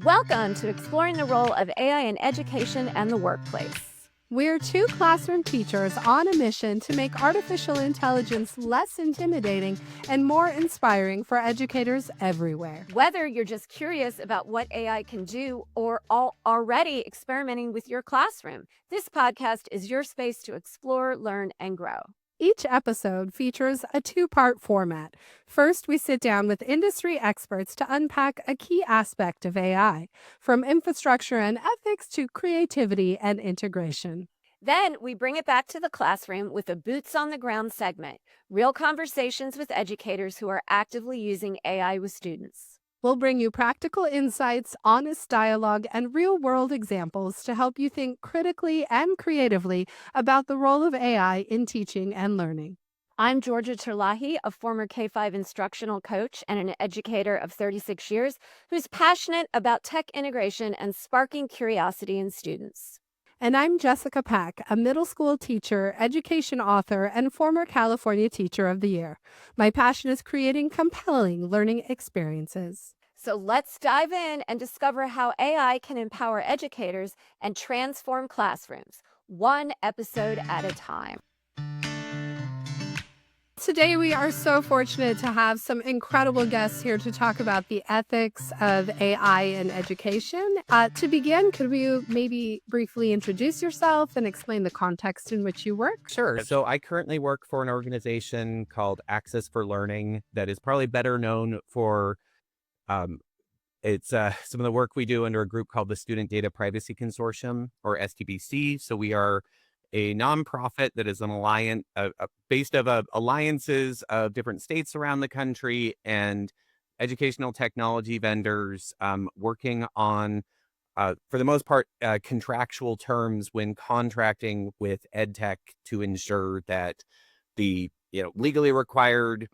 Welcome to Exploring the Role of AI in Education and the Workplace. We're two classroom teachers on a mission to make artificial intelligence less intimidating and more inspiring for educators everywhere. Whether you're just curious about what AI can do or already experimenting with your classroom, this podcast is your space to explore, learn, and grow. Each episode features a two-part format. First, we sit down with industry experts to unpack a key aspect of AI, from infrastructure and ethics to creativity and integration. Then we bring it back to the classroom with a boots on the ground segment, real conversations with educators who are actively using AI with students. We'll bring you practical insights, honest dialogue, and real-world examples to help you think critically and creatively about the role of AI in teaching and learning. I'm Georgia Terlahi, a former K-5 instructional coach and an educator of 36 years who's passionate about tech integration and sparking curiosity in students. And I'm Jessica Pack, a middle school teacher, education author, and former California Teacher of the Year. My passion is creating compelling learning experiences. So let's dive in and discover how AI can empower educators and transform classrooms, one episode at a time. Today, we are so fortunate to have some incredible guests here to talk about the ethics of AI in education. To begin, could you maybe briefly introduce yourself and explain the context in which you work? Sure. So I currently work for an organization called Access for Learning that is probably better known for it's some of the work we do under a group called the Student Data Privacy Consortium, or SDPC. So we are a nonprofit that is an alliance based of alliances of different states around the country and educational technology vendors working on, for the most part, contractual terms when contracting with EdTech to ensure that the legally required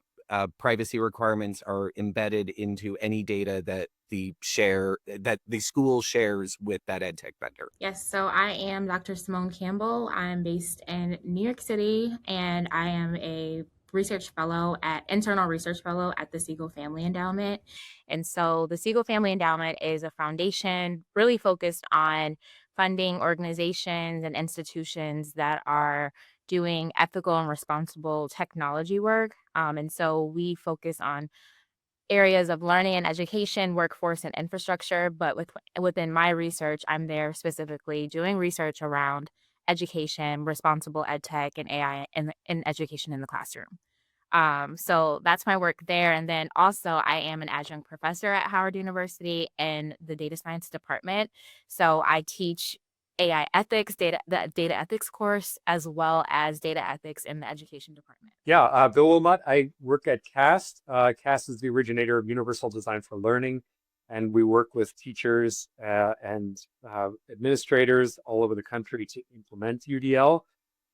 privacy requirements are embedded into any data that the school shares with that EdTech vendor. Yes, so I am Dr. Simone Campbell. I'm based in New York City, and I am a internal research fellow at the Siegel Family Endowment. And so the Siegel Family Endowment is a foundation really focused on funding organizations and institutions that are doing ethical and responsible technology work. And so we focus on areas of learning and education, workforce, and infrastructure. But within my research, I'm there specifically doing research around education, responsible ed tech, and AI in education in the classroom. So that's my work there. And then also I am an adjunct professor at Howard University in the data science department. So I teach AI ethics, the data ethics course, as well as data ethics in the education department. Yeah, Bill Wilmot. I work at CAST. CAST is the originator of Universal Design for Learning, and we work with teachers and administrators all over the country to implement UDL,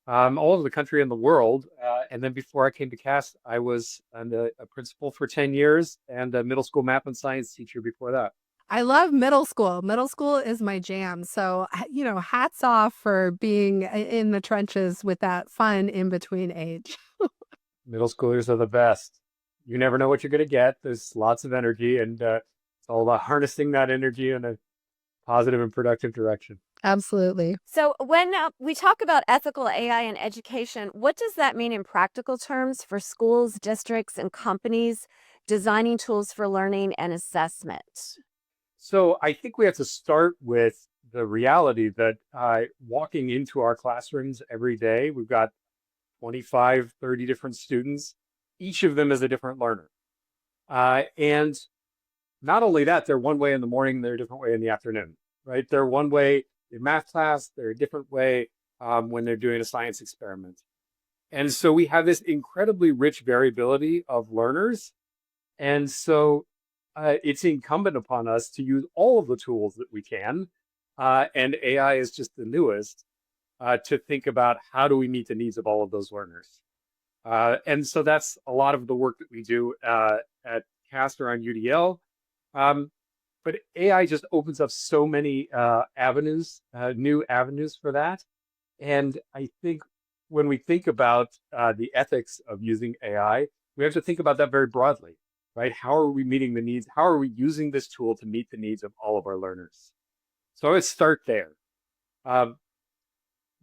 all over the country and the world. And then before I came to CAST, I was a principal for 10 years and a middle school math and science teacher before that. I love middle school. Middle school is my jam. So, hats off for being in the trenches with that fun in between age. Middle schoolers are the best. You never know what you're going to get. There's lots of energy, and it's all about harnessing that energy in a positive and productive direction. Absolutely. So when we talk about ethical AI in education, what does that mean in practical terms for schools, districts, and companies designing tools for learning and assessment? So I think we have to start with the reality that walking into our classrooms every day, we've got 25, 30 different students. Each of them is a different learner. And not only that, they're one way in the morning, they're a different way in the afternoon, right? They're one way in math class, they're a different way when they're doing a science experiment. And so we have this incredibly rich variability of learners. And so it's incumbent upon us to use all of the tools that we can, and AI is just the newest, to think about how do we meet the needs of all of those learners. And so that's a lot of the work that we do at CAST around UDL. But AI just opens up so many avenues, new avenues for that. And I think when we think about the ethics of using AI, we have to think about that very broadly. right? How are we meeting the needs? How are we using this tool to meet the needs of all of our learners? So I would start there. Um,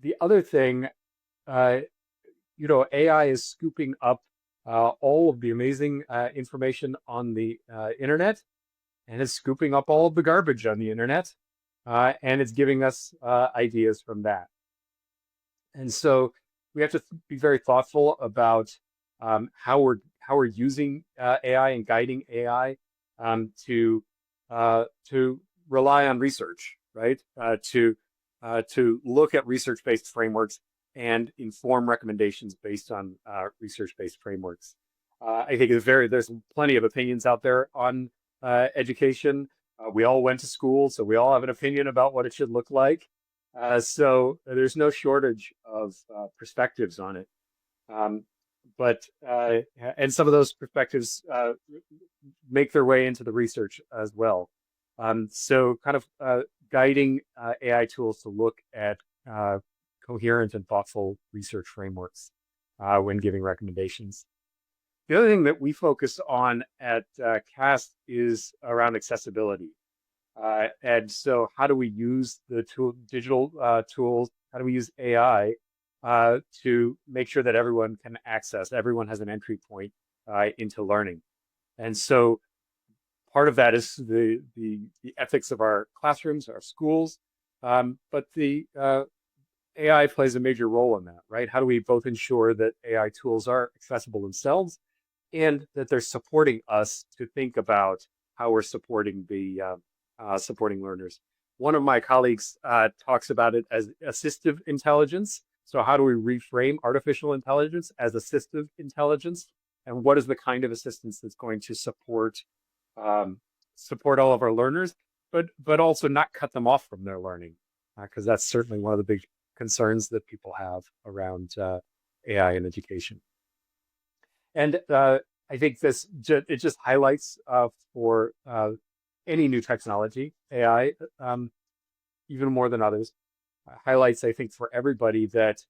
the other thing, uh, AI is scooping up all of the amazing information on the internet, and it's scooping up all of the garbage on the internet, and it's giving us ideas from that. And so we have to be very thoughtful about how we're using AI and guiding AI to rely on research, right? To look at research-based frameworks and inform recommendations based on research-based frameworks. I think there's plenty of opinions out there on education. We all went to school, so we all have an opinion about what it should look like. So there's no shortage of perspectives on it. But and some of those perspectives make their way into the research as well. So kind of guiding AI tools to look at coherent and thoughtful research frameworks when giving recommendations. The other thing that we focus on at CAST is around accessibility. And so how do we use the digital tools? How do we use AI to make sure that everyone can access, everyone has an entry point into learning? And so part of that is the ethics of our classrooms, our schools, but the AI plays a major role in that, right? How do we both ensure that AI tools are accessible themselves and that they're supporting us to think about how we're supporting supporting learners? One of my colleagues talks about it as assistive intelligence. So how do we reframe artificial intelligence as assistive intelligence? And what is the kind of assistance that's going to support all of our learners, but also not cut them off from their learning? Because that's certainly one of the big concerns that people have around AI in education. And I think it just highlights for any new technology, AI, even more than others, highlights, I think, for everybody that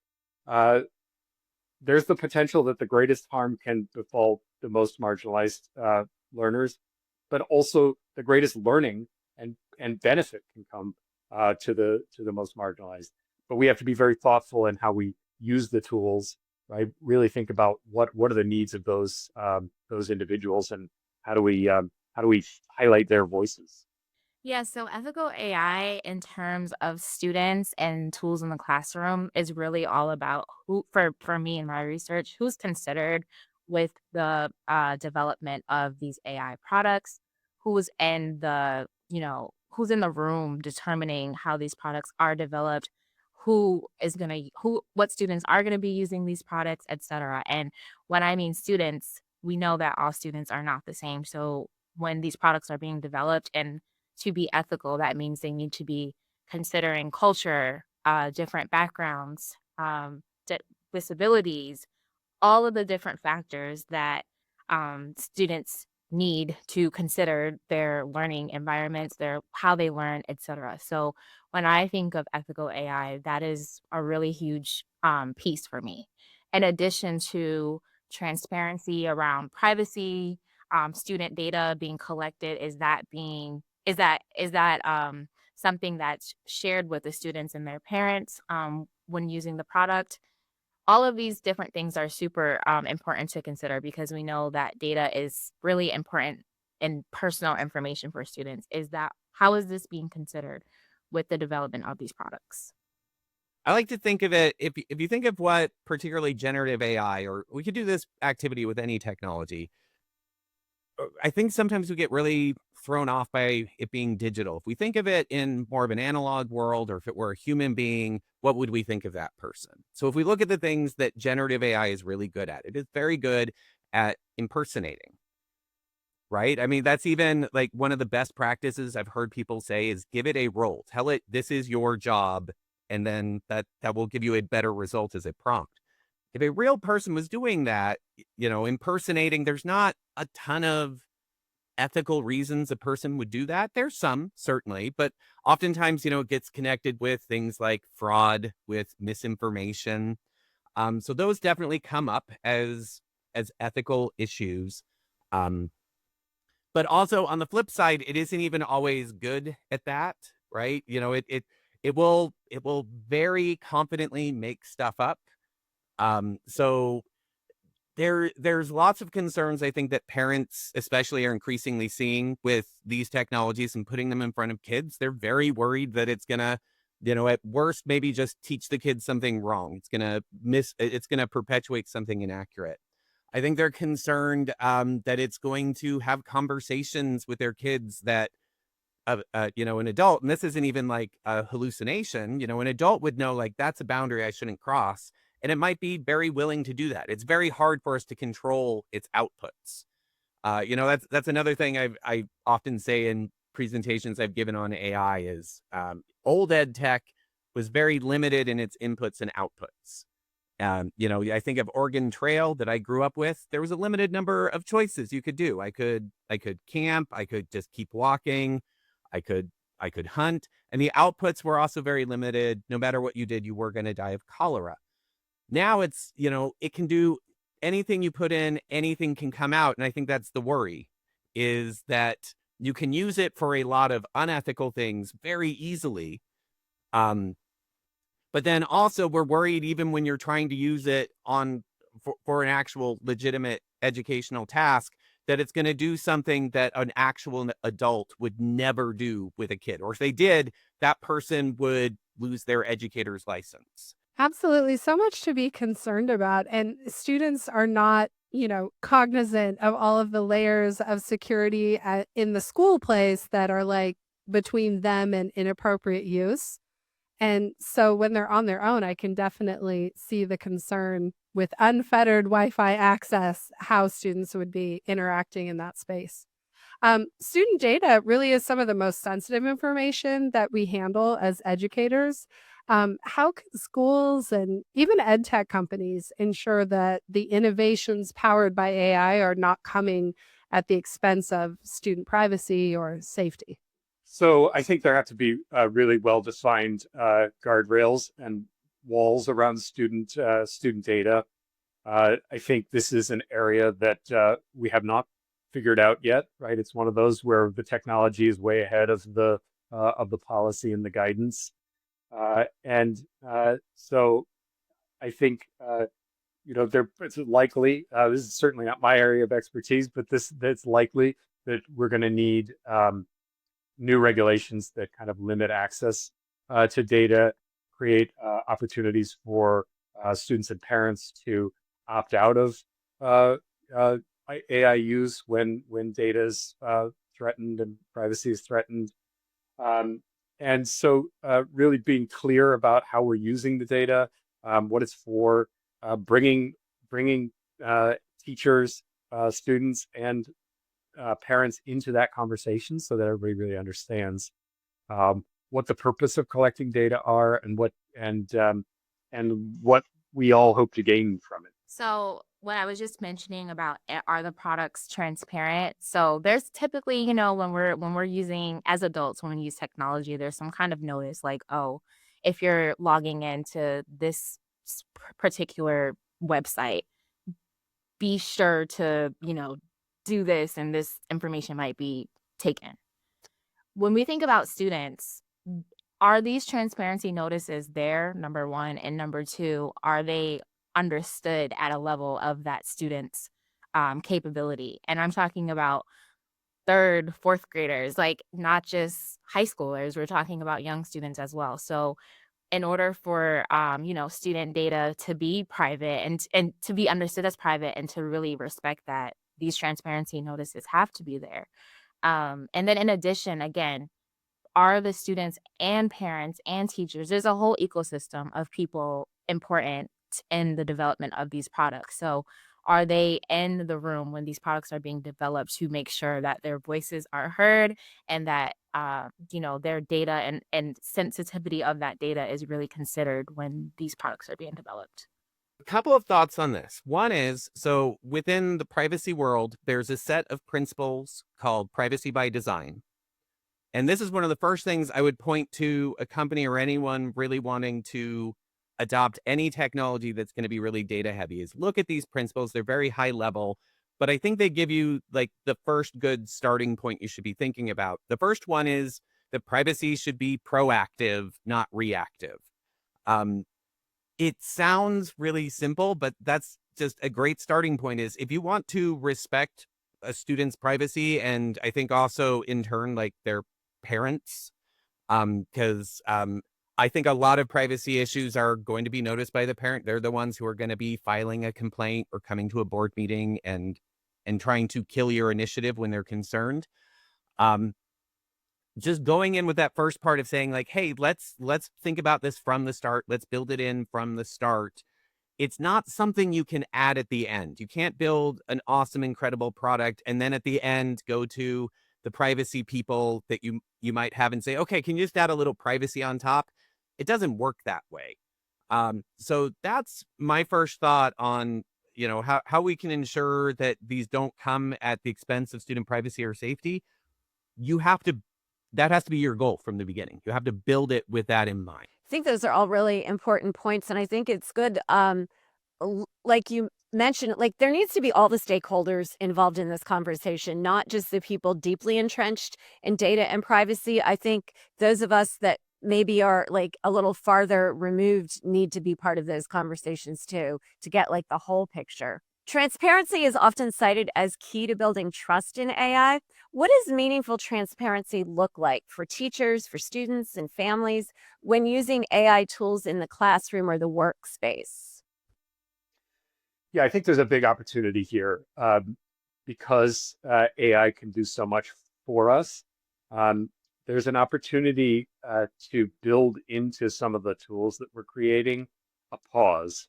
there's the potential that the greatest harm can befall the most marginalized learners, but also the greatest learning and benefit can come to the most marginalized. But we have to be very thoughtful in how we use the tools, right? Really think about what are the needs of those individuals, and how do we highlight their voices? Yeah, so ethical AI in terms of students and tools in the classroom is really all about who, for me in my research, who's considered with the development of these AI products, who's in who's in the room determining how these products are developed, what students are gonna be using these products, etc. And when I mean students, we know that all students are not the same. So when these products are being developed and to be ethical, that means they need to be considering culture, different backgrounds, disabilities, all of the different factors that students need to consider their learning environments, their how they learn, etc. So when I think of ethical AI, that is a really huge piece for me. In addition to transparency around privacy, student data being collected, is that something that's shared with the students and their parents when using the product? All of these different things are super important to consider because we know that data is really important and personal information for students. How is this being considered with the development of these products? I like to think of it, if you think of what particularly generative AI, or we could do this activity with any technology. I think sometimes we get really thrown off by it being digital. If we think of it in more of an analog world, or if it were a human being, what would we think of that person? So if we look at the things that generative AI is really good at, it is very good at impersonating, right? I mean, that's even like one of the best practices I've heard people say is give it a role. Tell it this is your job, and then that will give you a better result as a prompt. If a real person was doing that, impersonating, there's not a ton of ethical reasons a person would do that. There's some, certainly, but oftentimes, it gets connected with things like fraud, with misinformation. So those definitely come up as ethical issues. But also on the flip side, it isn't even always good at that, right? It will very confidently make stuff up. So there's lots of concerns I think that parents especially are increasingly seeing with these technologies and putting them in front of kids. They're very worried that it's gonna, at worst, maybe just teach the kids something wrong. It's gonna perpetuate something inaccurate. I think they're concerned that it's going to have conversations with their kids that, an adult, and this isn't even like a hallucination, an adult would know like that's a boundary I shouldn't cross. And it might be very willing to do that. It's very hard for us to control its outputs. That's another thing I often say in presentations I've given on AI is old ed tech was very limited in its inputs and outputs. I think of Oregon Trail that I grew up with. There was a limited number of choices you could do. I could camp. I could just keep walking. I could hunt. And the outputs were also very limited. No matter what you did, you were going to die of cholera. Now it's, it can do anything you put in, anything can come out. And I think that's the worry, is that you can use it for a lot of unethical things very easily. But then also we're worried even when you're trying to use it for an actual legitimate educational task, that it's going to do something that an actual adult would never do with a kid. Or if they did, that person would lose their educator's license. Absolutely. So much to be concerned about. And students are not, cognizant of all of the layers of security in the school place that are like between them and inappropriate use. And so when they're on their own, I can definitely see the concern with unfettered Wi-Fi access, how students would be interacting in that space. Student data really is some of the most sensitive information that we handle as educators. How can schools and even ed tech companies ensure that the innovations powered by AI are not coming at the expense of student privacy or safety? So I think there have to be really well-defined guardrails and walls around student data. I think this is an area that we have not figured out yet, right? It's one of those where the technology is way ahead of the policy and the guidance. So I think, it's likely, this is certainly not my area of expertise, but that's likely that we're going to need new regulations that kind of limit access to data, create opportunities for students and parents to opt out of AI use when data is threatened and privacy is threatened. And so really being clear about how we're using the data, what it's for, bringing teachers, students, and parents into that conversation so that everybody really understands what the purpose of collecting data are and what we all hope to gain from it. So what I was just mentioning about are the products transparent? So there's typically, when we're using as adults, when we use technology, there's some kind of notice like, oh, if you're logging into this particular website, be sure to, do this and this information might be taken. When we think about students, are these transparency notices there, number one? And number two, are they understood at a level of that student's capability? And I'm talking about third, fourth graders, like not just high schoolers. We're talking about young students as well. So in order for student data to be private and to be understood as private and to really respect that, these transparency notices have to be there. And then in addition, again, are the students and parents and teachers, there's a whole ecosystem of people important in the development of these products. So are they in the room when these products are being developed to make sure that their voices are heard and that their data and sensitivity of that data is really considered when these products are being developed? A couple of thoughts on this. One is, so within the privacy world, there's a set of principles called privacy by design. And this is one of the first things I would point to a company or anyone really wanting to adopt any technology that's going to be really data heavy, is look at these principles. They're very high level, but I think they give you like the first good starting point you should be thinking about. The first one is that privacy should be proactive, not reactive. Um, it sounds really simple, but that's just a great starting point. Is if you want to respect a student's privacy, and I think also in turn, like their parents, because I think a lot of privacy issues are going to be noticed by the parent. They're the ones who are going to be filing a complaint or coming to a board meeting and trying to kill your initiative when they're concerned. Um, just going in with that first part of saying like, hey, let's think about this from the start. Let's build it in from the start. It's not something you can add at the end. You can't build an awesome, incredible product and then at the end go to the privacy people that you might have and say, okay, can you just add a little privacy on top? It doesn't work that way. So that's my first thought on, you know, how we can ensure that these don't come at the expense of student privacy or safety. That has to be your goal from the beginning. You have to build it with that in mind. I think those are all really important points. And I think it's good, like you mentioned, like there needs to be all the stakeholders involved in this conversation, not just the people deeply entrenched in data and privacy. I think those of us that maybe are like a little farther removed need to be part of those conversations too, to get like the whole picture. Transparency is often cited as key to building trust in AI. What does meaningful transparency look like for teachers, for students, and families when using AI tools in the classroom or the workspace? Yeah, I think there's a big opportunity here because AI can do so much for us. There's an opportunity to build into some of the tools that we're creating a pause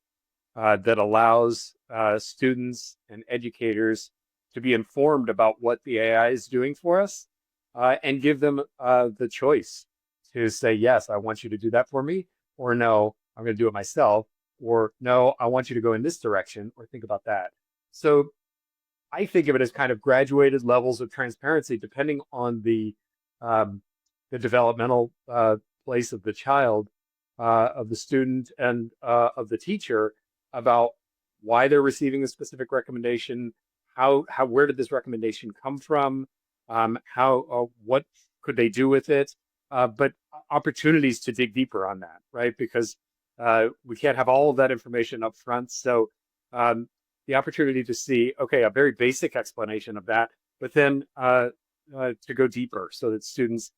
that allows students and educators to be informed about what the AI is doing for us and give them the choice to say, yes, I want you to do that for me, or no, I'm going to do it myself, or no, I want you to go in this direction, or think about that. So I think of it as kind of graduated levels of transparency, depending on the developmental place of the child, of the student, and of the teacher about why they're receiving a specific recommendation, where did this recommendation come from, what could they do with it, but opportunities to dig deeper on that, right? Because we can't have all of that information up front. So the opportunity to see, okay, a very basic explanation of that, but then to go deeper so that students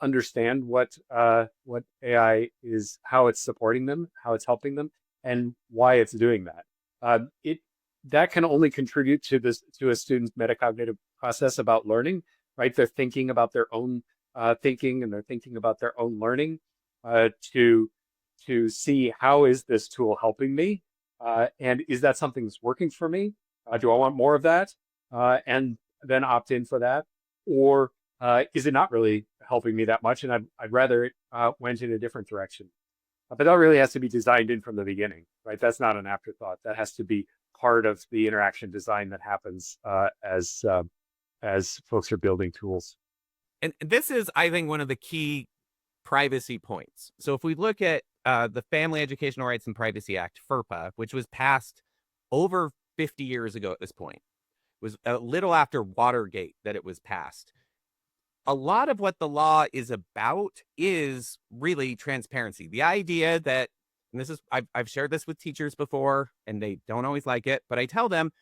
understand what AI is, how it's supporting them, how it's helping them, and why it's doing that. That can only contribute to a student's metacognitive process about learning, right? They're thinking about their own thinking, and they're thinking about their own learning to see how is this tool helping me, and is that something that's working for me? Do I want more of that, and then opt in for that, or is it not really helping me that much, and I'd rather it went in a different direction? But that really has to be designed in from the beginning, right? That's not an afterthought. That has to be part of the interaction design that happens as folks are building tools. And this is, I think, one of the key privacy points. So if we look at the Family Educational Rights and Privacy Act, FERPA, which was passed over 50 years ago at this point, it was a little after Watergate that it was passed. A lot of what the law is about is really transparency. The idea that, and this is, I've shared this with teachers before, and they don't always like it, but I tell them,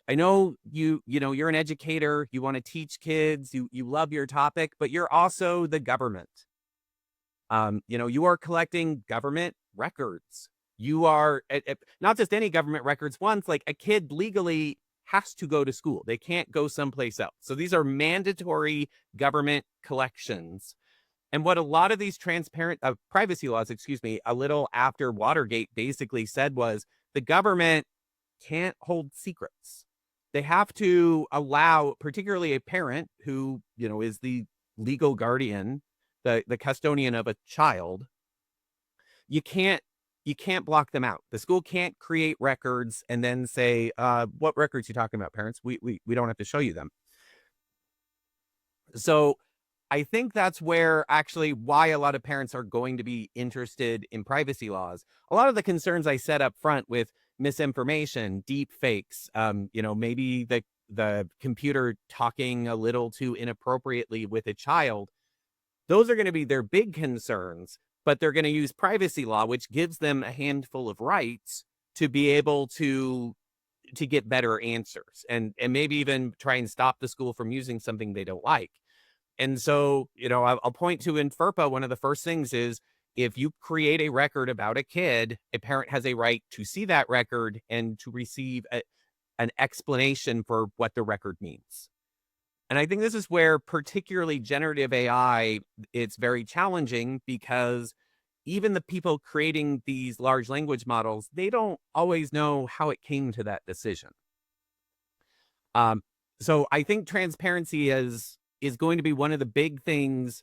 I know you're an educator, you want to teach kids, you love your topic, but you're also the government. You are collecting government records. You are not just any government records. Once, like a kid legally has to go to school. They can't go someplace else. So these are mandatory government collections. And what a lot of these privacy laws, a little after Watergate basically said was the government can't hold secrets. They have to allow, particularly a parent who, is the legal guardian, the custodian of a child, you can't block them out. The school can't create records and then say, what records are you talking about, parents? We don't have to show you them. So I think that's where why a lot of parents are going to be interested in privacy laws. A lot of the concerns I set up front with misinformation, deep fakes, maybe the computer talking a little too inappropriately with a child. Those are going to be their big concerns, but they're going to use privacy law, which gives them a handful of rights to be able to get better answers and maybe even try and stop the school from using something they don't like. And so, I'll point to in FERPA, one of the first things is if you create a record about a kid, a parent has a right to see that record and to receive an explanation for what the record means. And I think this is where particularly generative AI, it's very challenging because even the people creating these large language models, they don't always know how it came to that decision. So I think transparency is going to be one of the big things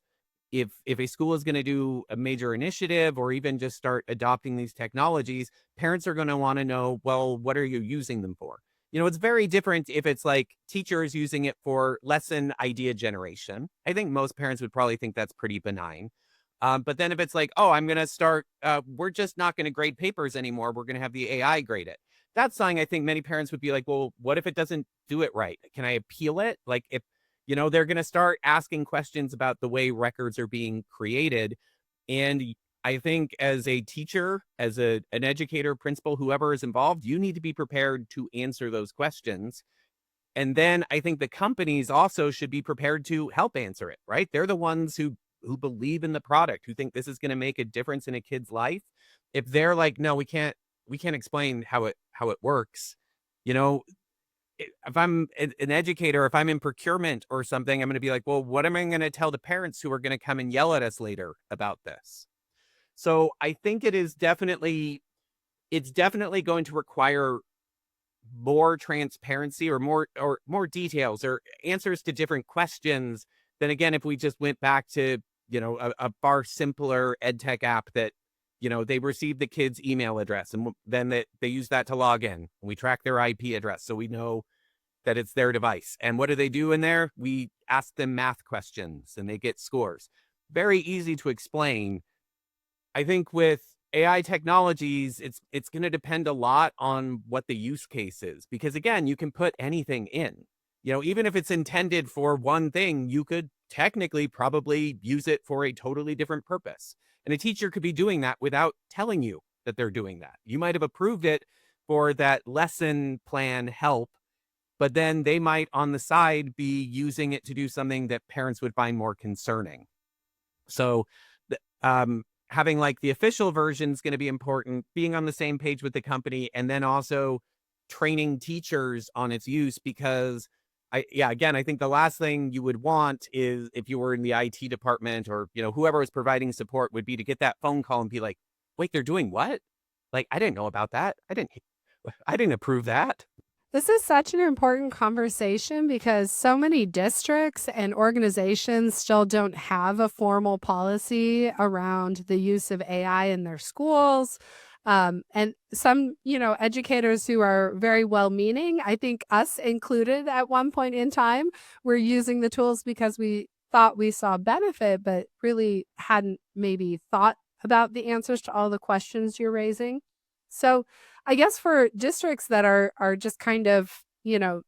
if a school is going to do a major initiative or even just start adopting these technologies. Parents are going to want to know, well, what are you using them for? It's very different if it's like teachers using it for lesson idea generation. I think most parents would probably think that's pretty benign. But then if it's like, oh, I'm going to start, we're just not going to grade papers anymore. We're going to have the AI grade it. That's something I think many parents would be like, well, what if it doesn't do it right? Can I appeal it? Like if, they're going to start asking questions about the way records are being created. And I think as a teacher, as an educator, principal, whoever is involved, you need to be prepared to answer those questions. And then I think the companies also should be prepared to help answer it, right? They're the ones who believe in the product, who think this is going to make a difference in a kid's life. If they're like, no, we can't explain how it works, if I'm an educator, if I'm in procurement or something, I'm going to be like, well, what am I going to tell the parents who are going to come and yell at us later about this? So I think it's definitely going to require more transparency or more details or answers to different questions than, again, if we just went back to, a far simpler ed tech app that, they receive the kid's email address and then they use that to log in. And we track their IP address so we know that it's their device. And what do they do in there? We ask them math questions and they get scores. Very easy to explain. I think with AI technologies, it's going to depend a lot on what the use case is, because again, you can put anything in, even if it's intended for one thing, you could technically probably use it for a totally different purpose. And a teacher could be doing that without telling you that they're doing that. You might have approved it for that lesson plan help, but then they might on the side be using it to do something that parents would find more concerning. So, having like the official version is going to be important, being on the same page with the company, and then also training teachers on its use, because I think the last thing you would want is if you were in the IT department or, whoever was providing support would be to get that phone call and be like, wait, they're doing what? Like, I didn't know about that. I didn't approve that. This is such an important conversation because so many districts and organizations still don't have a formal policy around the use of AI in their schools. And some, educators who are very well-meaning, I think us included at one point in time, were using the tools because we thought we saw benefit, but really hadn't maybe thought about the answers to all the questions you're raising. So I guess for districts that are just kind of,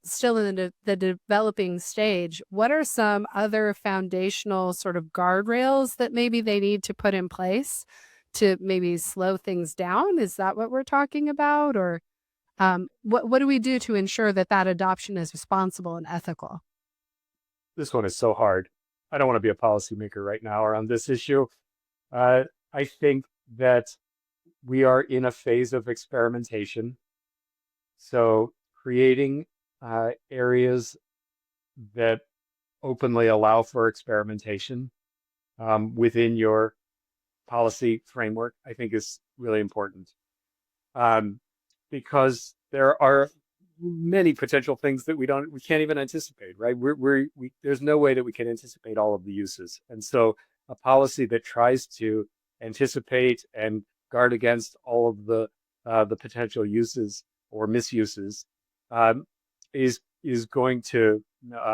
still in the developing stage, what are some other foundational sort of guardrails that maybe they need to put in place to maybe slow things down? Is that what we're talking about? Or what do we do to ensure that adoption is responsible and ethical? This one is so hard. I don't want to be a policymaker right now around this issue. I think that we are in a phase of experimentation. So creating areas that openly allow for experimentation within your policy framework, I think is really important. Because there are many potential things that we can't even anticipate, right? There's no way that we can anticipate all of the uses. And so a policy that tries to anticipate and guard against all of the potential uses or misuses is going to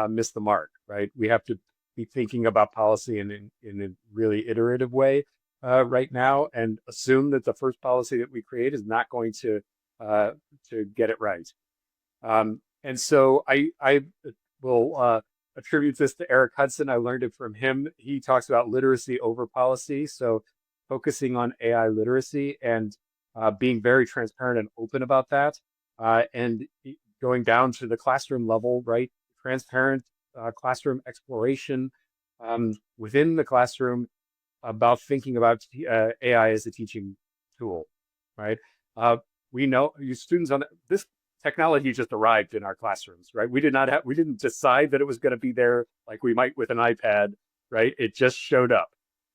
miss the mark, right? We have to be thinking about policy in a really iterative way right now, and assume that the first policy that we create is not going to to get it right. And so I will attribute this to Eric Hudson. I learned it from him. He talks about literacy over policy. So focusing on AI literacy and being very transparent and open about that, and going down to the classroom level, right? Transparent classroom exploration within the classroom about thinking about AI as a teaching tool, right? We know you students on this technology just arrived in our classrooms, right? We didn't decide that it was going to be there like we might with an iPad, right? It just showed up.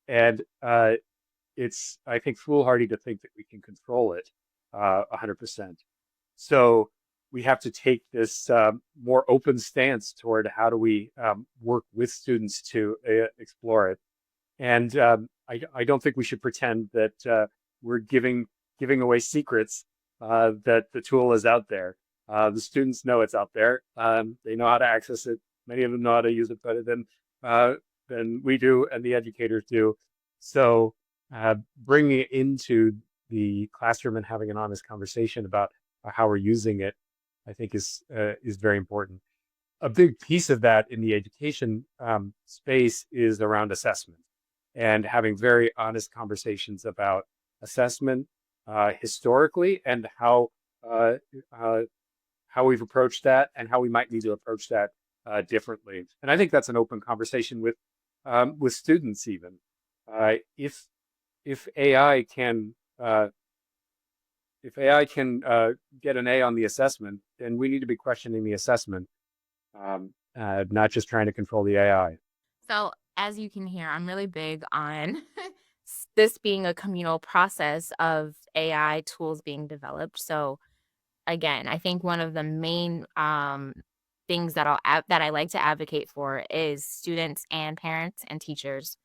And it's, I think, foolhardy to think that we can control it 100%. So we have to take this more open stance toward how do we work with students to explore it. And I don't think we should pretend that we're giving away secrets, that the tool is out there. The students know it's out there. They know how to access it. Many of them know how to use it better than we do and the educators do. So bringing it into the classroom and having an honest conversation about how we're using it, I think is very important. A big piece of that in the education space is around assessment and having very honest conversations about assessment historically and how we've approached that and how we might need to approach that differently. And I think that's an open conversation with students even. If AI can get an A on the assessment, then we need to be questioning the assessment, not just trying to control the AI. So, as you can hear, I'm really big on this being a communal process of AI tools being developed. So, again, I think one of the main things that I like to advocate for is students and parents and teachers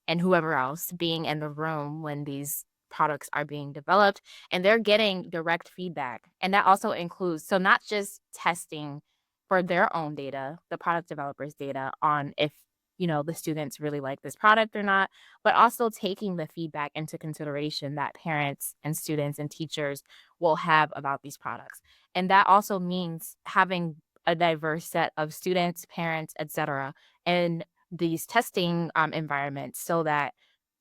and whoever else being in the room when these products are being developed and they're getting direct feedback. And that also includes, so not just testing for their own data, the product developers' data on if the students really like this product or not, but also taking the feedback into consideration that parents and students and teachers will have about these products. And that also means having a diverse set of students, parents, etc., in these testing environments so that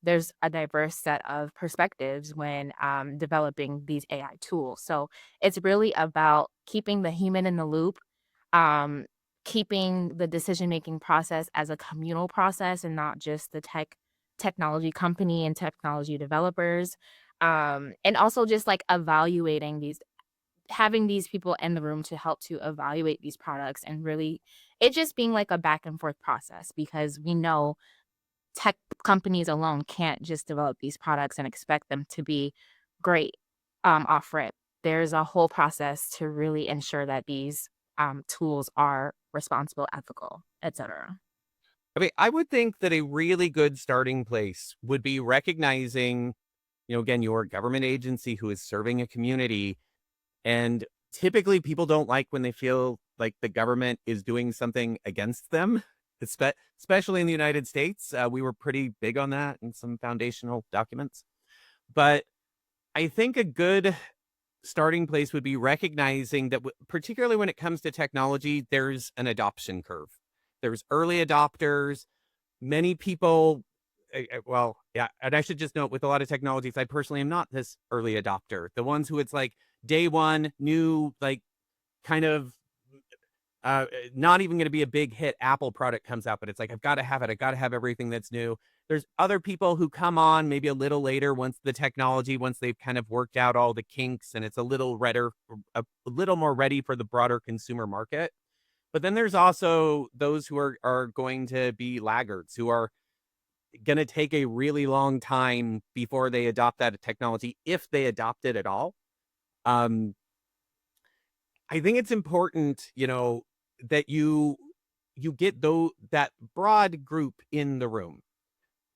there's a diverse set of perspectives when developing these AI tools. So it's really about keeping the human in the loop, keeping the decision-making process as a communal process and not just the technology company and technology developers. And also just like evaluating having these people in the room to help to evaluate these products and really it just being like a back and forth process because we know tech companies alone can't just develop these products and expect them to be great off rip. There's a whole process to really ensure that these tools are responsible, ethical, etc. I mean, I would think that a really good starting place would be recognizing, again, your government agency who is serving a community. And typically people don't like when they feel like the government is doing something against them, especially in the United States. We were pretty big on that in some foundational documents. But I think a good starting place would be recognizing that particularly when it comes to technology, there's an adoption curve. There's early adopters, many people, and I should just note with a lot of technologies, I personally am not this early adopter. The ones who it's like day one, new, like kind of not even going to be a big hit Apple product comes out, but it's like, I've got to have it. I got to have everything that's new. There's other people who come on maybe a little later once they've kind of worked out all the kinks and it's a little more ready for the broader consumer market. But then there's also those who are going to be laggards, who are going to take a really long time before they adopt that technology, if they adopt it at all. I think it's important, that you get that broad group in the room.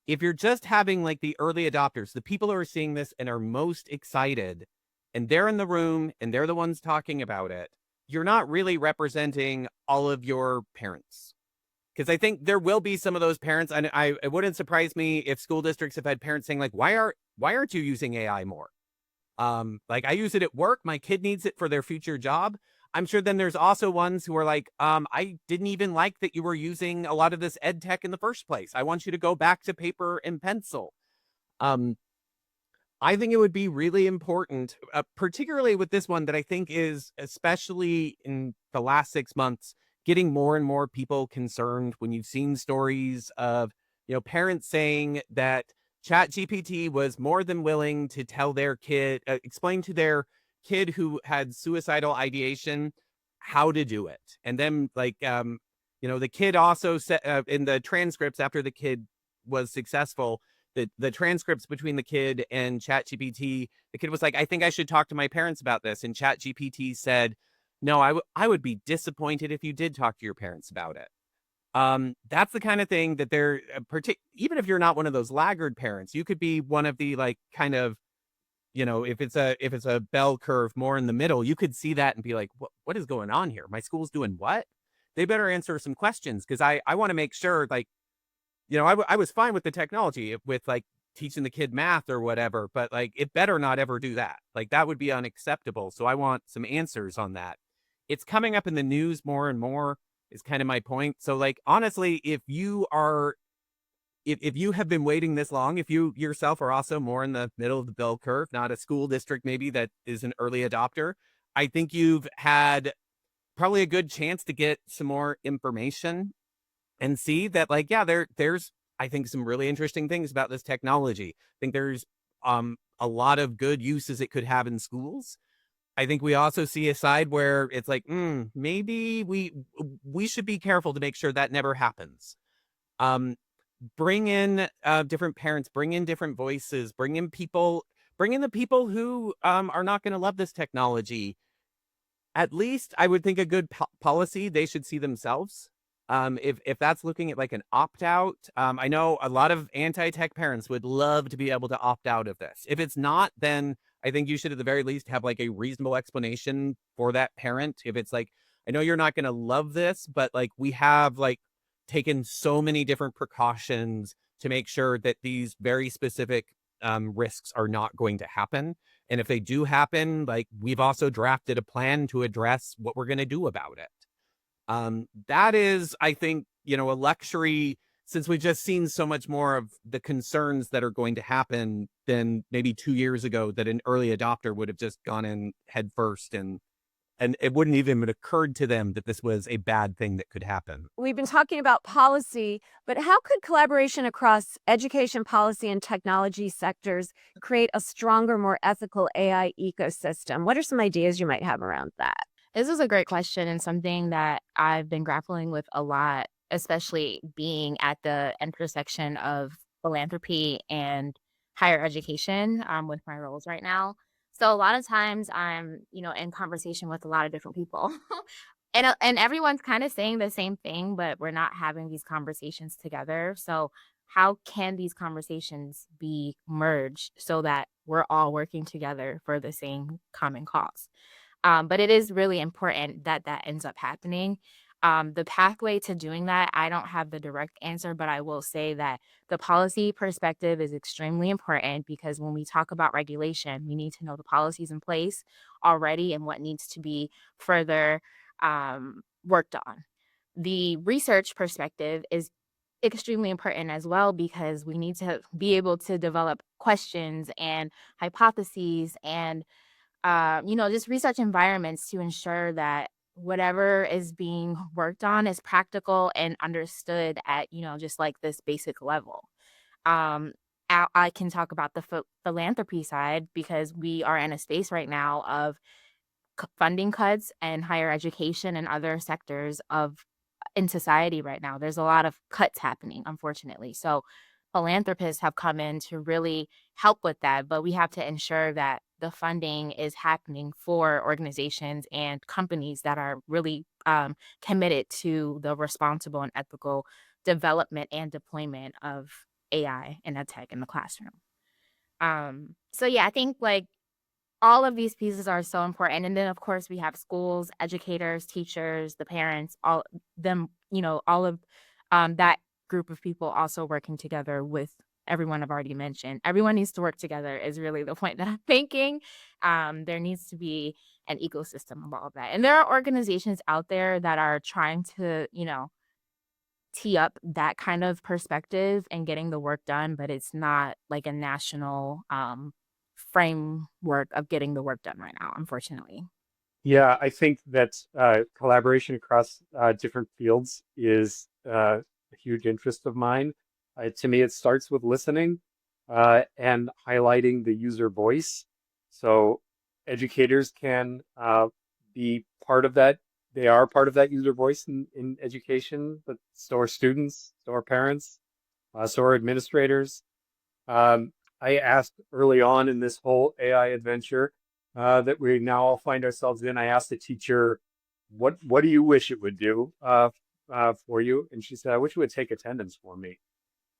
If you're just having like the early adopters, the people who are seeing this and are most excited, and they're in the room and they're the ones talking about it, you're not really representing all of your parents. Because I think there will be some of those parents, and it wouldn't surprise me if school districts have had parents saying like, why aren't you using AI more? Like I use it at work. My kid needs it for their future job. I'm sure then there's also ones who are like, I didn't even like that you were using a lot of this ed tech in the first place. I want you to go back to paper and pencil. Um, I think it would be really important, particularly with this one that I think is, especially in the last 6 months, getting more and more people concerned when you've seen stories of, parents saying that ChatGPT was more than willing to tell their kid, explain to their kid who had suicidal ideation how to do it. And then like, the kid also said in the transcripts after the kid was successful, the transcripts between the kid and ChatGPT, the kid was like, I think I should talk to my parents about this. And ChatGPT said, no, I would be disappointed if you did talk to your parents about it. That's the kind of thing that they're even if you're not one of those laggard parents, you could be one of the like kind of, if it's a bell curve more in the middle, you could see that and be like, what is going on here? My school's doing what? They better answer some questions because I want to make sure like, I was fine with the technology with like teaching the kid math or whatever, but like it better not ever do that. Like that would be unacceptable. So I want some answers on that. It's coming up in the news more and more is kind of my point. So like honestly, if you have been waiting this long, if you yourself are also more in the middle of the bell curve, not a school district maybe that is an early adopter, I think you've had probably a good chance to get some more information and see that like, yeah, there's I think some really interesting things about this technology. I think there's a lot of good uses it could have in schools. I think we also see a side where it's like, maybe we should be careful to make sure that never happens. Bring in different parents, bring in different voices, bring in the people who are not going to love this technology. At least I would think a good policy they should see themselves. If that's looking at like an opt out, I know a lot of anti-tech parents would love to be able to opt out of this. If it's not, then I think you should at the very least have like a reasonable explanation for that parent. If it's like, I know you're not going to love this, but like we have like taken so many different precautions to make sure that these very specific risks are not going to happen. And if they do happen, like we've also drafted a plan to address what we're going to do about it. That is, I think, a luxury since we've just seen so much more of the concerns that are going to happen than maybe 2 years ago that an early adopter would have just gone in head first and it wouldn't even have occurred to them that this was a bad thing that could happen. We've been talking about policy, but how could collaboration across education policy and technology sectors create a stronger, more ethical AI ecosystem? What are some ideas you might have around that? This is a great question and something that I've been grappling with a lot, especially being at the intersection of philanthropy and higher education with my roles right now. So a lot of times I'm, in conversation with a lot of different people. And everyone's kind of saying the same thing, but we're not having these conversations together. So how can these conversations be merged so that we're all working together for the same common cause? But it is really important that that ends up happening. The pathway to doing that, I don't have the direct answer, but I will say that the policy perspective is extremely important because when we talk about regulation, we need to know the policies in place already and what needs to be further worked on. The research perspective is extremely important as well because we need to be able to develop questions and hypotheses and just research environments to ensure that whatever is being worked on is practical and understood at, just like this basic level. Um, I can talk about the philanthropy side because we are in a space right now of funding cuts and higher education and other sectors of in society right now. There's a lot of cuts happening, unfortunately. So philanthropists have come in to really help with that, but we have to ensure that the funding is happening for organizations and companies that are really committed to the responsible and ethical development and deployment of AI and EdTech in the classroom. So yeah, I think like all of these pieces are so important. And then of course we have schools, educators, teachers, the parents, all of that group of people also working together with everyone have already mentioned. Everyone needs to work together is really the point that I'm making. There needs to be an ecosystem of all of that. And there are organizations out there that are trying to, tee up that kind of perspective and getting the work done, but it's not like a national framework of getting the work done right now, unfortunately. Yeah, I think that collaboration across different fields is a huge interest of mine. To me, it starts with listening and highlighting the user voice. So educators can be part of that. They are part of that user voice in education, but so are students, so are parents, so are administrators. I asked early on in this whole AI adventure that we now all find ourselves in. I asked the teacher, what do you wish it would do for you? And she said, I wish it would take attendance for me.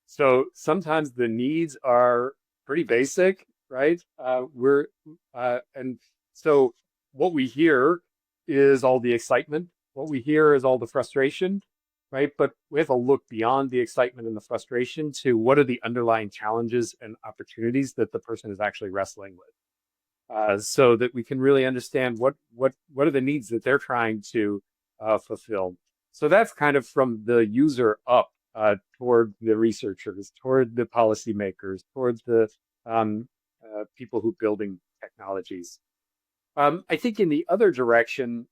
So sometimes the needs are pretty basic, right? And so what we hear is all the excitement. What we hear is all the frustration, right? But we have to look beyond the excitement and the frustration to what are the underlying challenges and opportunities that the person is actually wrestling with, so that we can really understand what are the needs that they're trying to fulfill. So that's kind of from the user up toward the researchers, toward the policymakers, towards the people who building technologies. I think in the other direction,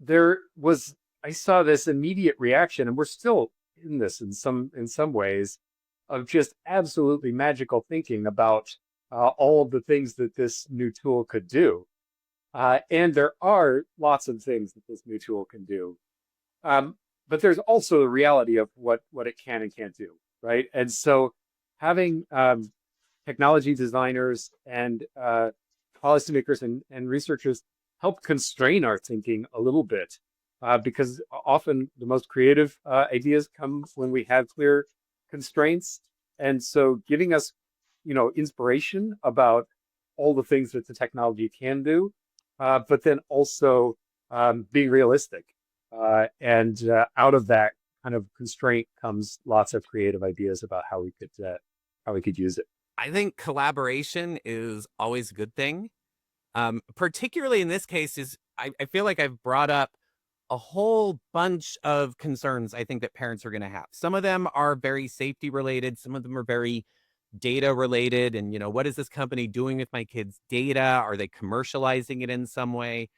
I saw this immediate reaction, and we're still in this in some ways, of just absolutely magical thinking about all of the things that this new tool could do. And there are lots of things that this new tool can do. But there's also the reality of what it can and can't do, right? And so having technology designers and policymakers and researchers help constrain our thinking a little bit, because often the most creative ideas come when we have clear constraints. And so giving us, inspiration about all the things that the technology can do, but then also being realistic. And out of that kind of constraint comes lots of creative ideas about how we could use it. I think collaboration is always a good thing. Particularly in this case, I feel like I've brought up a whole bunch of concerns I think that parents are going to have. Some of them are very safety related. Some of them are very data related. And, what is this company doing with my kids' data? Are they commercializing it in some way?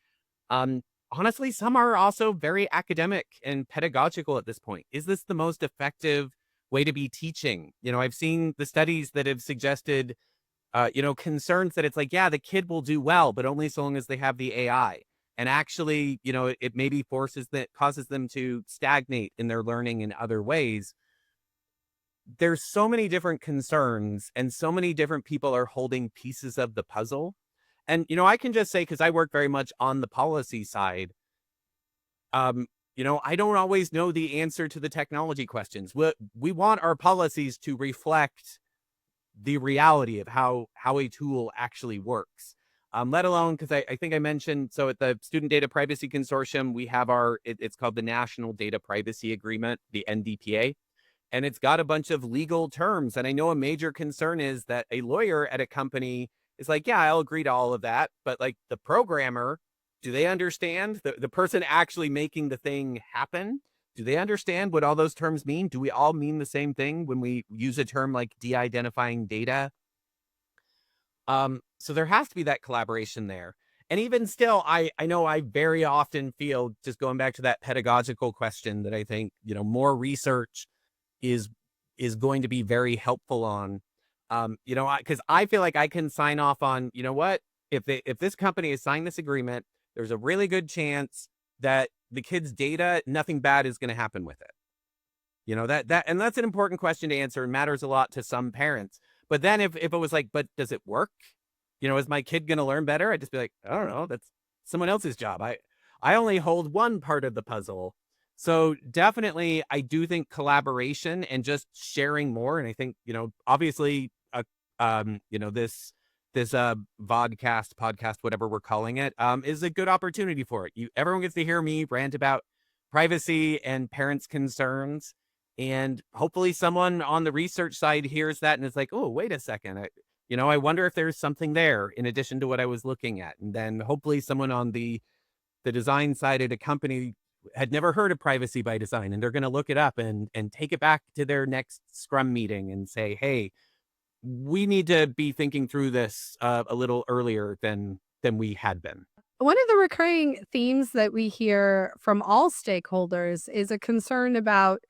Honestly, some are also very academic and pedagogical at this point. Is this the most effective way to be teaching? I've seen the studies that have suggested, concerns that it's like, yeah, the kid will do well, but only so long as they have the AI. And actually, it maybe causes them to stagnate in their learning in other ways. There's so many different concerns and so many different people are holding pieces of the puzzle. And, I can just say, because I work very much on the policy side, I don't always know the answer to the technology questions. We want our policies to reflect the reality of how a tool actually works. Let alone, because I think I mentioned, so at the Student Data Privacy Consortium, we have it's called the National Data Privacy Agreement, the NDPA, and it's got a bunch of legal terms. And I know a major concern is that a lawyer at a company is like, yeah, I'll agree to all of that. But like the programmer, do they understand? The person actually making the thing happen, do they understand what all those terms mean? Do we all mean the same thing when we use a term like de-identifying data? So there has to be that collaboration there. And even still, I know I very often feel, just going back to that pedagogical question, that I think, more research is going to be very helpful on, because I feel like I can sign off on, what, if this company has signed this agreement, there's a really good chance that the kid's data, nothing bad is going to happen with it. And that's an important question to answer and matters a lot to some parents. But then if it was like, but does it work? Is my kid going to learn better? I'd just be like, I don't know. That's someone else's job. I only hold one part of the puzzle. So definitely, I do think collaboration and just sharing more. And I think, obviously, this podcast, whatever we're calling it, is a good opportunity for it. Everyone gets to hear me rant about privacy and parents' concerns. And hopefully someone on the research side hears that and is like, oh, wait a second. I wonder if there's something there in addition to what I was looking at. And then hopefully someone on the design side at a company had never heard of privacy by design, and they're going to look it up and take it back to their next Scrum meeting and say, hey, we need to be thinking through this a little earlier than we had been. One of the recurring themes that we hear from all stakeholders is a concern about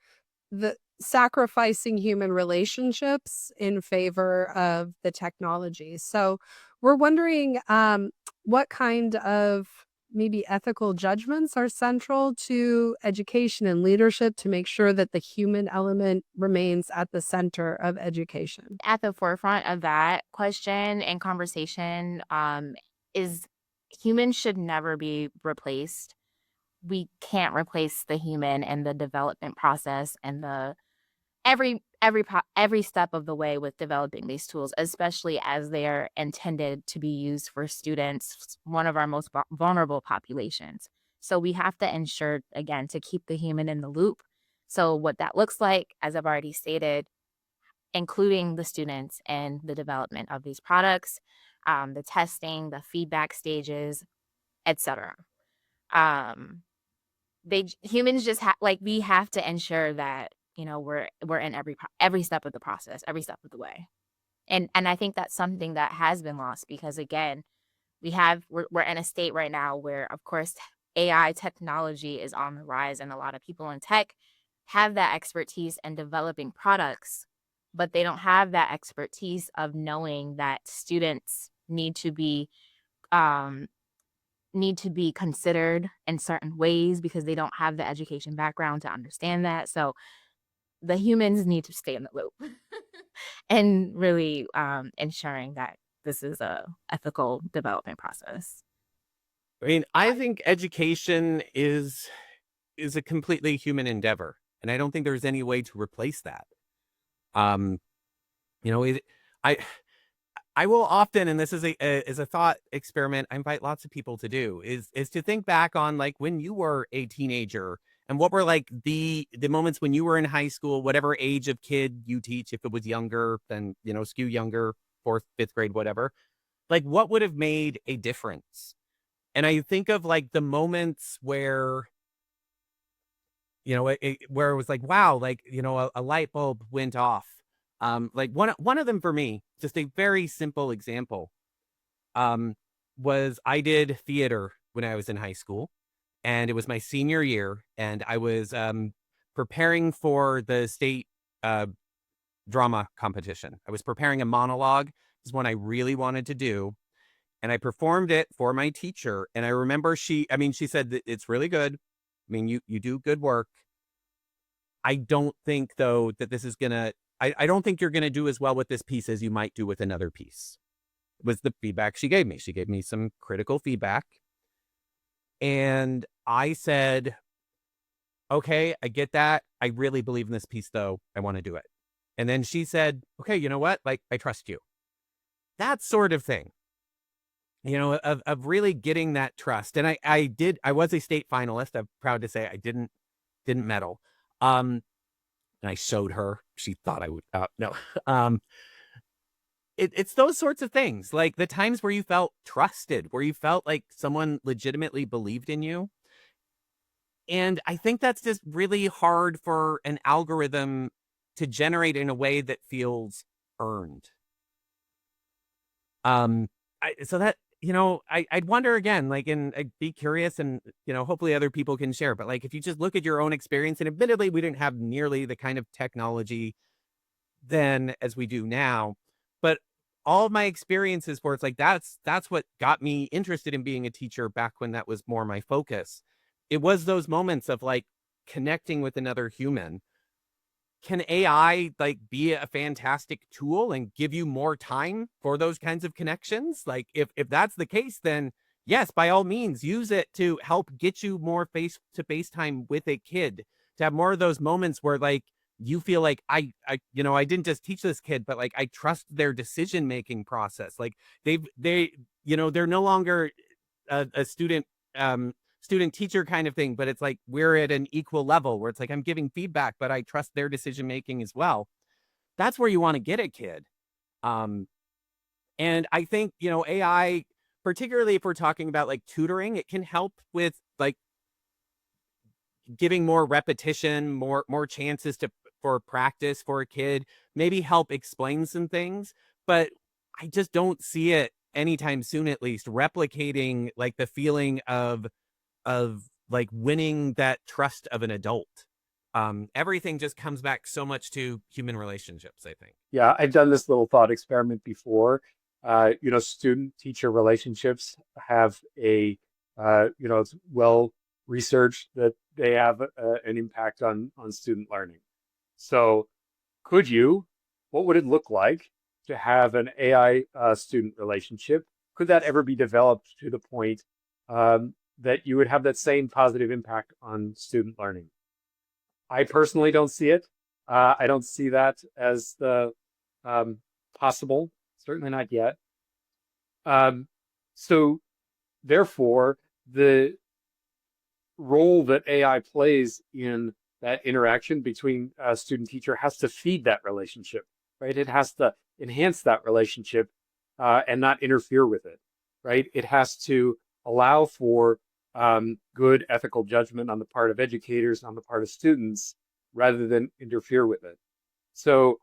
the sacrificing human relationships in favor of the technology. So we're wondering what kind of maybe ethical judgments are central to education and leadership to make sure that the human element remains at the center of education. At the forefront of that question and conversation is humans should never be replaced. We can't replace the human and the development process and the every step of the way with developing these tools, especially as they are intended to be used for students, one of our most vulnerable populations. So we have to ensure, again, to keep the human in the loop. So what that looks like, as I've already stated, including the students and the development of these products, the testing, the feedback stages, etc. Um, humans just we have to ensure that we're in every step of the process, every step of the way, and I think that's something that has been lost because again, we're in a state right now where, of course, AI technology is on the rise, and a lot of people in tech have that expertise in developing products, but they don't have that expertise of knowing that students need to be considered in certain ways because they don't have the education background to understand that. So the humans need to stay in the loop and really ensuring that this is a ethical development process. I mean, I think education is a completely human endeavor, and I don't think there's any way to replace that. I will often, and this is a thought experiment I invite lots of people to do, is to think back on like when you were a teenager and what were like the moments when you were in high school, whatever age of kid you teach, if it was younger than, skew younger, 4th, 5th grade, whatever, like what would have made a difference? And I think of like the moments where, where it was like, wow, like, a light bulb went off. Like one of them for me, just a very simple example, was I did theater when I was in high school, and it was my senior year, and I was preparing for the state drama competition. I was preparing a monologue. This is one I really wanted to do, and I performed it for my teacher. And I remember she said that it's really good. I mean, you do good work. I don't think though that this is gonna. I don't think you're going to do as well with this piece as you might do with another piece, was the feedback she gave me. She gave me some critical feedback. And I said, okay, I get that. I really believe in this piece, though. I want to do it. And then she said, okay, you know what? Like, I trust you. That sort of thing, of really getting that trust. And I was a state finalist. I'm proud to say I didn't medal. And I showed her. She thought I would. No. It's those sorts of things, like the times where you felt trusted, where you felt like someone legitimately believed in you. And I think that's just really hard for an algorithm to generate in a way that feels earned. So that, I'd wonder again, like, and I'd be curious and, hopefully other people can share, but like, if you just look at your own experience, and admittedly, we didn't have nearly the kind of technology then as we do now, but all of my experiences where it's like, that's what got me interested in being a teacher back when that was more my focus. It was those moments of like connecting with another human. Can AI like be a fantastic tool and give you more time for those kinds of connections? Like if that's the case, then yes, by all means, use it to help get you more face-to-face time with a kid, to have more of those moments where like you feel like I didn't just teach this kid, but like I trust their decision-making process. Like they're no longer a student student teacher kind of thing, but it's like we're at an equal level where it's like I'm giving feedback, but I trust their decision making as well. That's where you want to get a kid. Um, and I think, AI, particularly if we're talking about like tutoring, it can help with like giving more repetition, more chances for practice for a kid, maybe help explain some things. But I just don't see it anytime soon, at least, replicating like the feeling of like winning that trust of an adult. Everything just comes back so much to human relationships, I think. Yeah, I've done this little thought experiment before. Student-teacher relationships have it's well researched that they have an impact on student learning. So what would it look like to have an AI student relationship? Could that ever be developed to the point that you would have that same positive impact on student learning? I personally don't see it. I don't see that as the possible, certainly not yet. So therefore, the role that AI plays in that interaction between student teacher has to feed that relationship, right? It has to enhance that relationship and not interfere with it, right? It has to allow for good ethical judgment on the part of educators, on the part of students, rather than interfere with it. So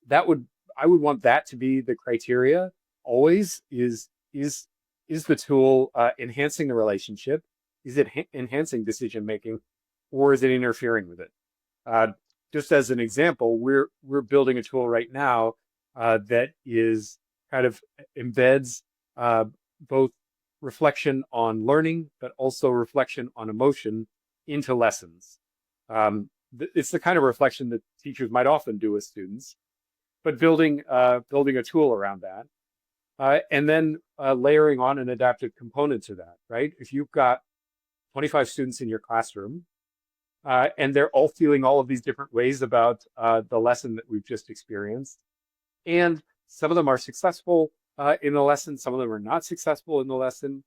I would want that to be the criteria always. Is the tool enhancing the relationship? Is it enhancing decision making, or is it interfering with it? Just as an example, we're building a tool right now that is kind of embeds both reflection on learning, but also reflection on emotion into lessons. It's the kind of reflection that teachers might often do with students, but building a tool around that, and then layering on an adaptive component to that, right? If you've got 25 students in your classroom, and they're all feeling all of these different ways about the lesson that we've just experienced, and some of them are successful in the lesson, some of them are not successful in the lesson,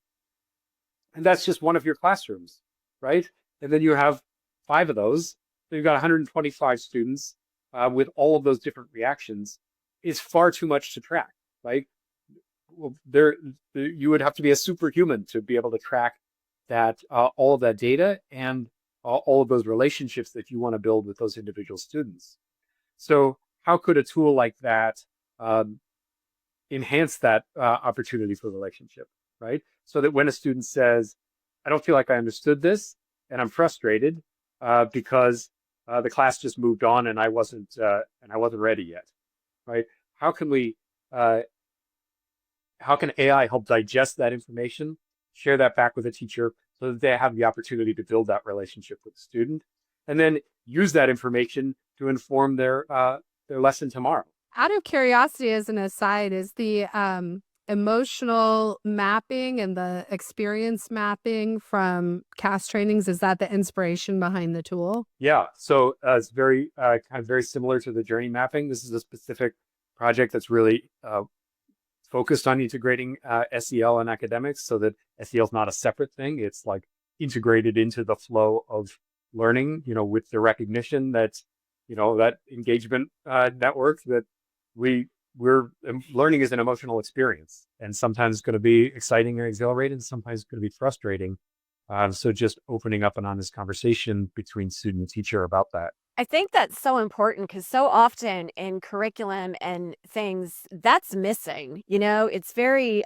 and that's just one of your classrooms, right? And then you have 5 of those, so you've got 125 students with all of those different reactions. Is far too much to track, right? Well, you would have to be a superhuman to be able to track that all of that data and all of those relationships that you want to build with those individual students. So how could a tool like that enhance that opportunity for relationship, right? So that when a student says, I don't feel like I understood this and I'm frustrated because the class just moved on and I wasn't ready yet, right? How can AI help digest that information, share that back with a teacher so that they have the opportunity to build that relationship with the student, and then use that information to inform their lesson tomorrow? Out of curiosity, as an aside, is the emotional mapping and the experience mapping from CAS trainings, is that the inspiration behind the tool? Yeah, so it's very very similar to the journey mapping. This is a specific project that's really focused on integrating SEL and academics, so that SEL is not a separate thing. It's like integrated into the flow of learning, with the recognition that, that engagement network that learning is an emotional experience, and sometimes it's going to be exciting and exhilarating, and sometimes it's going to be frustrating. So just opening up an honest conversation between student and teacher about that. I think that's so important because so often in curriculum and things, that's missing. It's very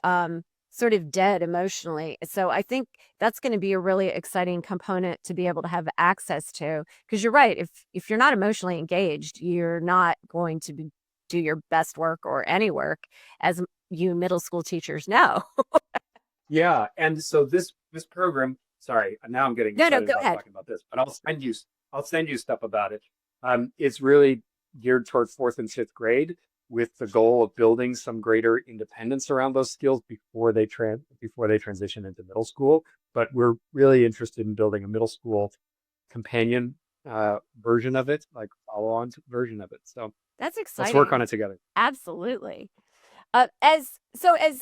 sort of dead emotionally. So I think that's going to be a really exciting component to be able to have access to. Because you're right, if you're not emotionally engaged, you're not going to do your best work or any work, as you middle school teachers know. Yeah, and so this program. Sorry, now I'm getting No, excited go about ahead. talking about this, but I'll send you stuff about it. It's really geared toward 4th and 5th grade, with the goal of building some greater independence around those skills before they transition into middle school. But we're really interested in building a middle school companion version of it, like follow-on version of it. So That's let's work on exciting. it together. Absolutely. As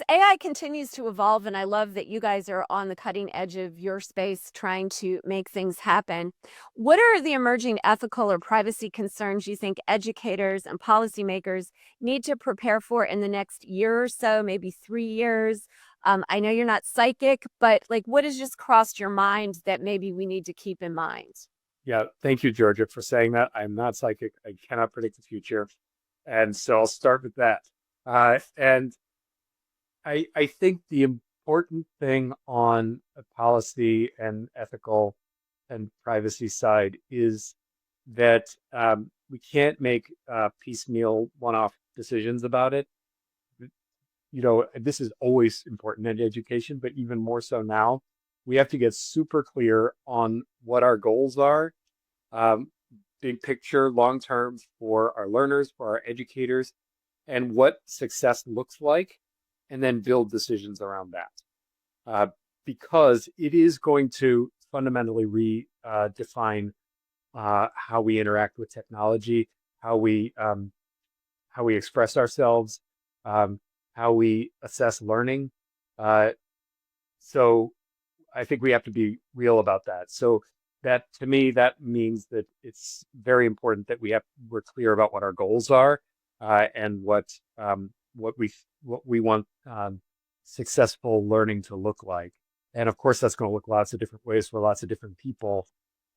AI continues to evolve, and I love that you guys are on the cutting edge of your space trying to make things happen. What are the emerging ethical or privacy concerns you think educators and policymakers need to prepare for in the next year or so, maybe 3 years? I know you're not psychic, but like, what has just crossed your mind that maybe we need to keep in mind? Yeah, thank you, Georgia, for saying that. I'm not psychic. I cannot predict the future. And so I'll start with that. And I think the important thing on a policy and ethical and privacy side is that we can't make piecemeal one-off decisions about it. This is always important in education, but even more so now. We have to get super clear on what our goals are, big picture, long term for our learners, for our educators, and what success looks like, and then build decisions around that. Because it is going to fundamentally redefine how we interact with technology, how we express ourselves, how we assess learning. So I think we have to be real about that. So that, to me, that means that it's very important that we're clear about what our goals are, and what we want successful learning to look like. And of course, that's going to look lots of different ways for lots of different people.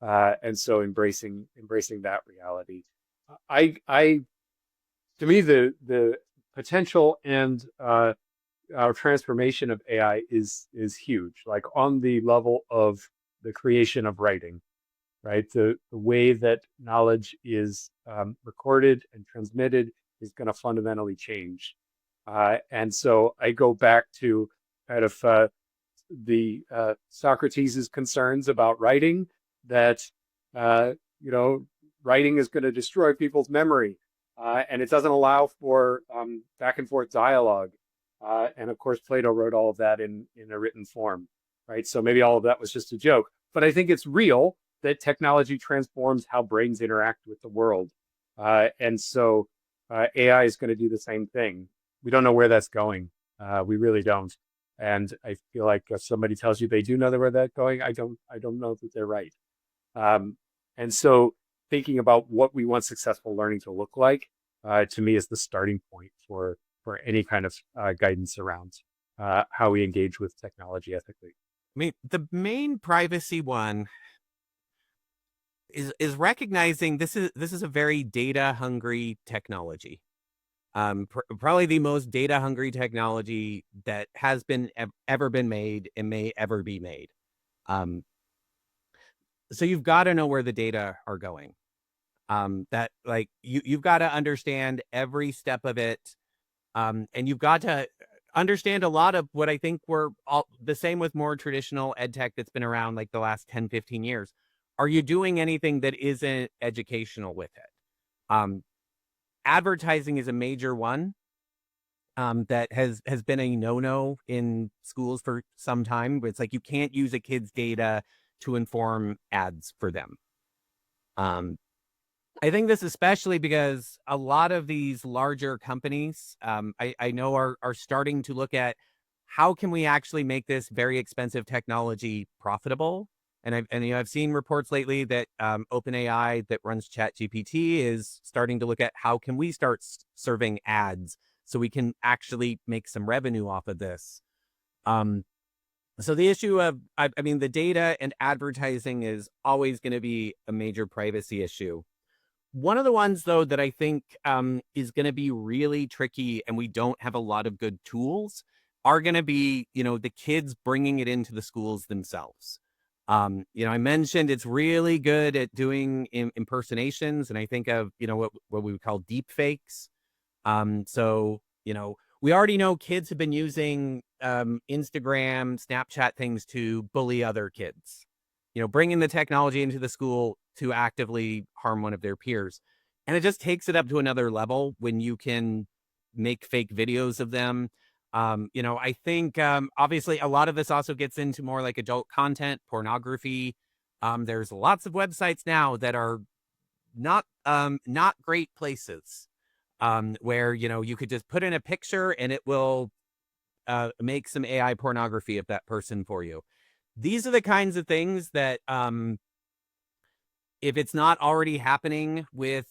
And so embracing that reality. To me, the potential and our transformation of AI is huge, like on the level of the creation of writing, right? The way that knowledge is recorded and transmitted is going to fundamentally change. And so I go back to kind of the Socrates' concerns about writing, that writing is going to destroy people's memory, and it doesn't allow for back and forth dialogue. And of course, Plato wrote all of that in a written form, right? So maybe all of that was just a joke, but I think it's real that technology transforms how brains interact with the world. And so AI is going to do the same thing. We don't know where that's going. We really don't. And I feel like if somebody tells you they do know where that's going, I don't know that they're right. And so thinking about what we want successful learning to look like, to me, is the starting point for any kind of guidance around how we engage with technology ethically. I mean, the main privacy one is recognizing this is a very data hungry technology. Probably the most data hungry technology that has been ever been made and may ever be made. So you've got to know where the data are going. That like you've got to understand every step of it. And you've got to understand a lot of what I think we're all the same with more traditional ed tech that's been around like the last 10, 15 years. Are you doing anything that isn't educational with it? Advertising is a major one that has been a no-no in schools for some time. But it's like you can't use a kid's data to inform ads for them. I think this especially because a lot of these larger companies, I know are starting to look at how can we actually make this very expensive technology profitable. And I've seen reports lately that OpenAI that runs ChatGPT is starting to look at how can we start serving ads so we can actually make some revenue off of this. So the issue of, I mean, the data and advertising is always going to be a major privacy issue. One of the ones, though, that I think is going to be really tricky and we don't have a lot of good tools are going to be, the kids bringing it into the schools themselves. I mentioned it's really good at doing impersonations, and I think of, what we would call deep fakes. So, we already know kids have been using Instagram, Snapchat things to bully other kids, bringing the technology into the school to actively harm one of their peers. And it just takes it up to another level when you can make fake videos of them. I think obviously a lot of this also gets into more like adult content, pornography. There's lots of websites now that are not great places where, you could just put in a picture and it will make some AI pornography of that person for you. These are the kinds of things that, if it's not already happening with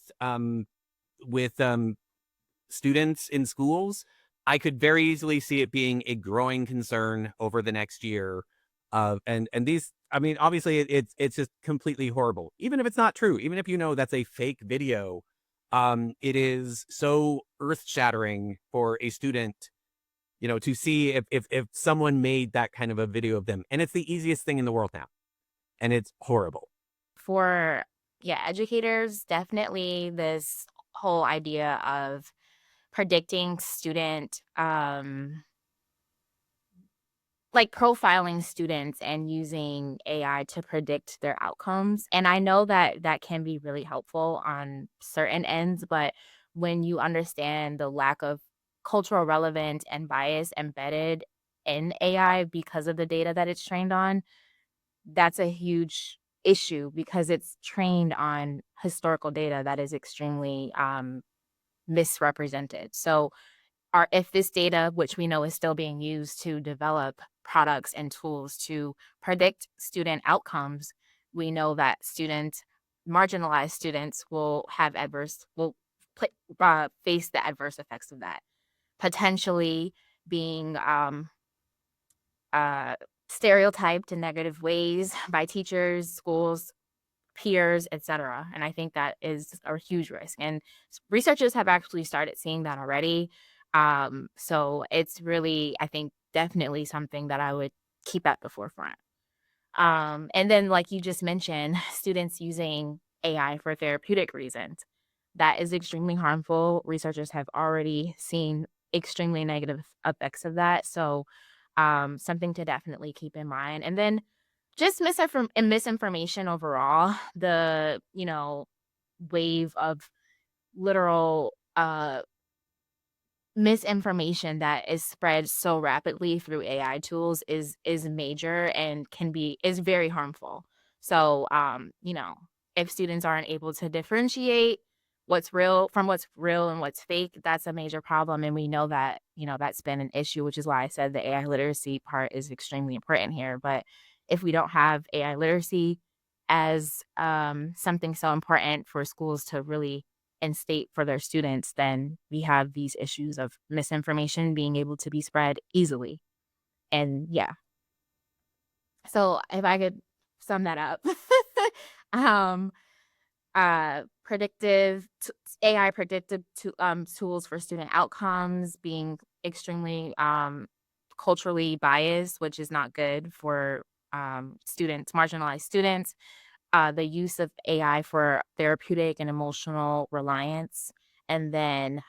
students in schools, I could very easily see it being a growing concern over the next year. And these, I mean, obviously it's just completely horrible. Even if it's not true, even if that's a fake video, it is so earth-shattering for a student, to see if someone made that kind of a video of them. And it's the easiest thing in the world now. And it's horrible. For educators, definitely this whole idea of predicting student like profiling students and using AI to predict their outcomes. And I know that that can be really helpful on certain ends, but when you understand the lack of cultural relevance and bias embedded in AI because of the data that it's trained on, that's a huge issue because it's trained on historical data that is extremely misrepresented. So if this data, which we know is still being used to develop products and tools to predict student outcomes, we know that marginalized students will face the adverse effects of that, potentially being stereotyped in negative ways by teachers, schools, peers, etc. And I think that is a huge risk. And researchers have actually started seeing that already. So it's really, I think, definitely something that I would keep at the forefront. And then, like you just mentioned, students using AI for therapeutic reasons. That is extremely harmful. Researchers have already seen extremely negative effects of that. So something to definitely keep in mind. And then just misinformation overall, the, wave of literal misinformation that is spread so rapidly through AI tools is major and is very harmful. So, if students aren't able to differentiate what's real and what's fake, that's a major problem. And we know that, that's been an issue, which is why I said the AI literacy part is extremely important here. But if we don't have AI literacy as something so important for schools to really instate for their students, then we have these issues of misinformation being able to be spread easily. And so if I could sum that up, um, AI predictive tools for student outcomes being extremely culturally biased, which is not good for marginalized students. The use of AI for therapeutic and emotional reliance, and then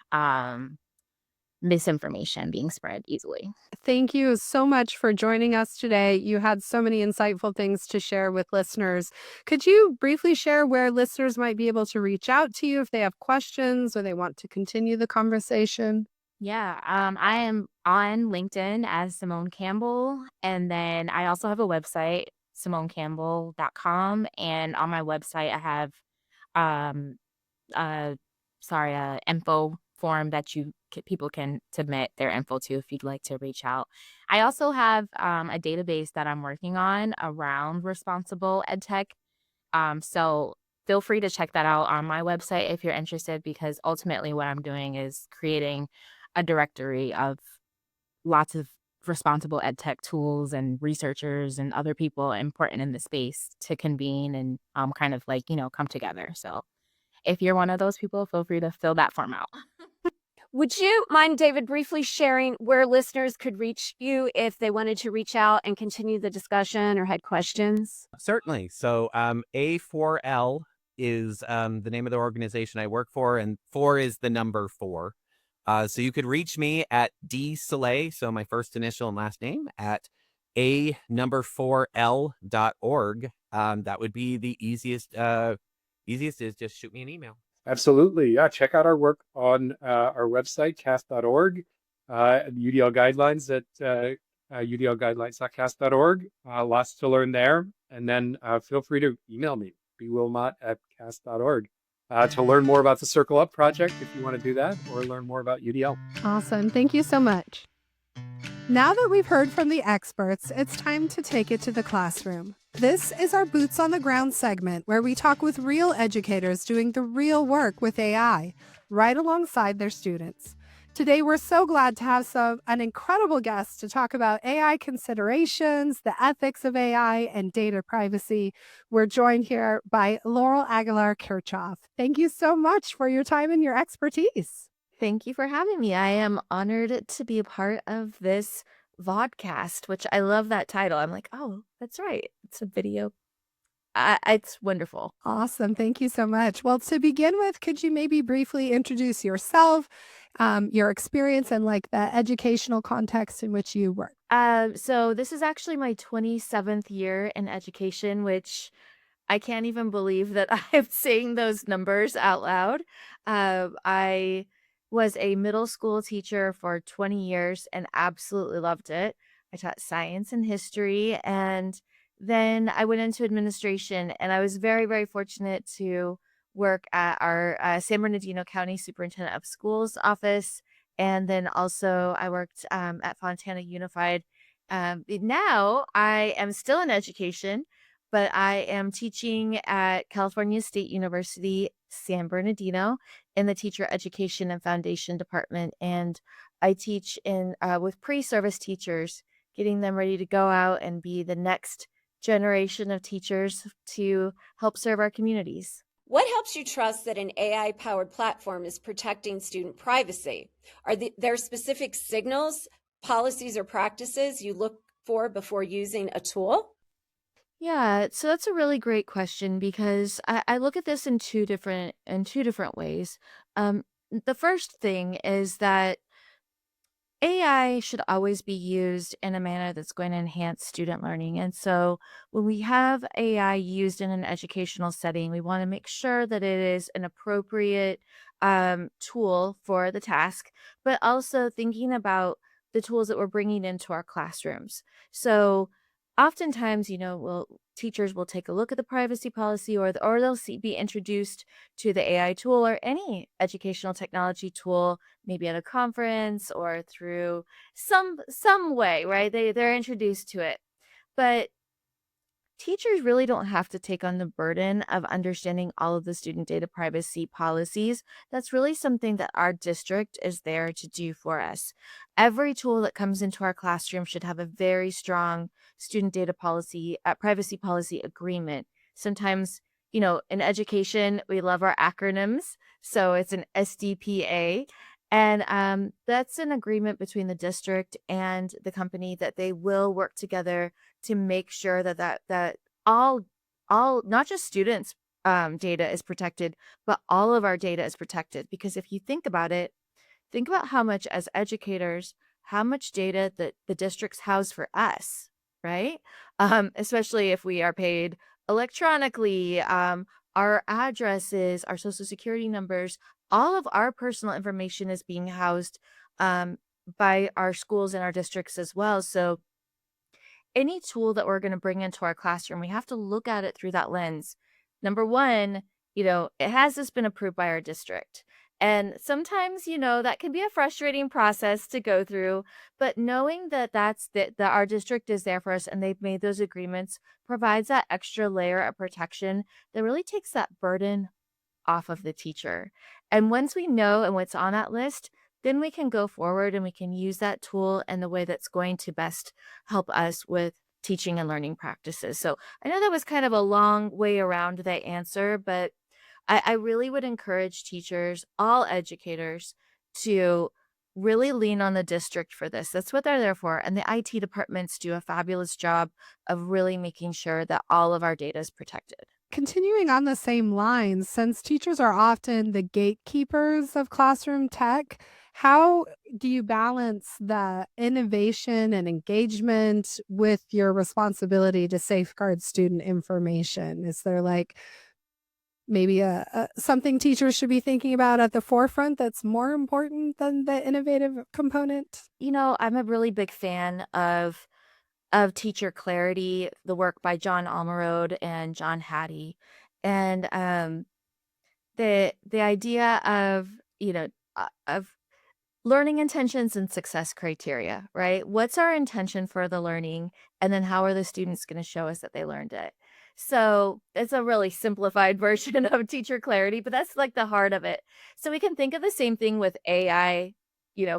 misinformation being spread easily. Thank you so much for joining us today. You had so many insightful things to share with listeners. Could you briefly share where listeners might be able to reach out to you if they have questions or they want to continue the conversation? Yeah, I am on LinkedIn as Simone Campbell, and then I also have a website, simonecampbell.com, and on my website I have um info form that people can submit their info to if you'd like to reach out. I also have a database that I'm working on around responsible edtech. So feel free to check that out on my website if you're interested, because ultimately what I'm doing is creating a directory of lots of responsible edtech tools and researchers and other people important in the space to convene and kind of come together. So if you're one of those people, feel free to fill that form out. Would you mind, David, briefly sharing where listeners could reach you if they wanted to reach out and continue the discussion or had questions? Certainly. So A4L is the name of the organization I work for, and 4 is the number 4. So you could reach me at dsoleil, so my first initial and last name, at a4l.org. That would be the easiest. Easiest is just shoot me an email. Absolutely. Yeah. Check out our work on our website, cast.org, UDL guidelines at udlguidelines.cast.org. Lots to learn there. And then feel free to email me, bwilmot@cast.org. to learn more about the Circle Up project if you want to do that, or learn more about UDL. Awesome. Thank you so much. Now that we've heard from the experts, it's time to take it to the classroom. This is our Boots on the Ground segment where we talk with real educators doing the real work with AI, right alongside their students. Today, we're so glad to have an incredible guest to talk about AI considerations, the ethics of AI, and data privacy. We're joined here by Laurel Aguilar Kirchhoff. Thank you so much for your time and your expertise. Thank you for having me. I am honored to be a part of this vodcast, which I love that title. I'm like, oh, that's right. It's a video. It's wonderful. Awesome. Thank you so much. Well, to begin with, could you maybe briefly introduce yourself, your experience, and like the educational context in which you work? So this is actually my 27th year in education, which I can't even believe that I'm saying those numbers out loud. I was a middle school teacher for 20 years and absolutely loved it. I taught science and history, and then I went into administration, and I was very, very fortunate to work at our San Bernardino County Superintendent of Schools office. And then also I worked at Fontana Unified. Now I am still in education, but I am teaching at California State University, San Bernardino, in the Teacher Education and Foundation Department. And I teach in with pre-service teachers, getting them ready to go out and be the next generation of teachers to help serve our communities. What helps you trust that an AI-powered platform is protecting student privacy? Are there specific signals, policies, or practices you look for before using a tool? Yeah, so that's a really great question because I look at this in two different ways. The first thing is that AI should always be used in a manner that's going to enhance student learning. And so when we have AI used in an educational setting, we want to make sure that it is an appropriate tool for the task, but also thinking about the tools that we're bringing into our classrooms. So oftentimes, teachers will take a look at the privacy policy, or they'll be introduced to the AI tool or any educational technology tool, maybe at a conference or through some way, right? They're introduced to it. But teachers really don't have to take on the burden of understanding all of the student data privacy policies. That's really something that our district is there to do for us. Every tool that comes into our classroom should have a very strong student data policy, privacy policy agreement. Sometimes, in education, we love our acronyms. So it's an SDPA. And that's an agreement between the district and the company that they will work together to make sure that all not just students' data is protected, but all of our data is protected. Because if you think about it, think about how much as educators, how much data that the districts house for us, right? Especially if we are paid electronically, our addresses, our social security numbers, all of our personal information is being housed by our schools and our districts as well. So any tool that we're going to bring into our classroom, we have to look at it through that lens. Number one, has this been approved by our district? And sometimes, that can be a frustrating process to go through, but knowing that that our district is there for us and they've made those agreements provides that extra layer of protection that really takes that burden off of the teacher. And once we know and what's on that list, then we can go forward and we can use that tool in the way that's going to best help us with teaching and learning practices. So I know that was kind of a long way around that answer, but I really would encourage teachers, all educators, to really lean on the district for this. That's what they're there for. And the IT departments do a fabulous job of really making sure that all of our data is protected. Continuing on the same lines, since teachers are often the gatekeepers of classroom tech, how do you balance the innovation and engagement with your responsibility to safeguard student information? Is there maybe something teachers should be thinking about at the forefront that's more important than the innovative component? I'm a really big fan of Teacher Clarity, the work by John Almarode and John Hattie. And the idea of, of learning intentions and success criteria, right? What's our intention for the learning? And then how are the students going to show us that they learned it? So it's a really simplified version of teacher clarity, but that's like the heart of it. So we can think of the same thing with AI,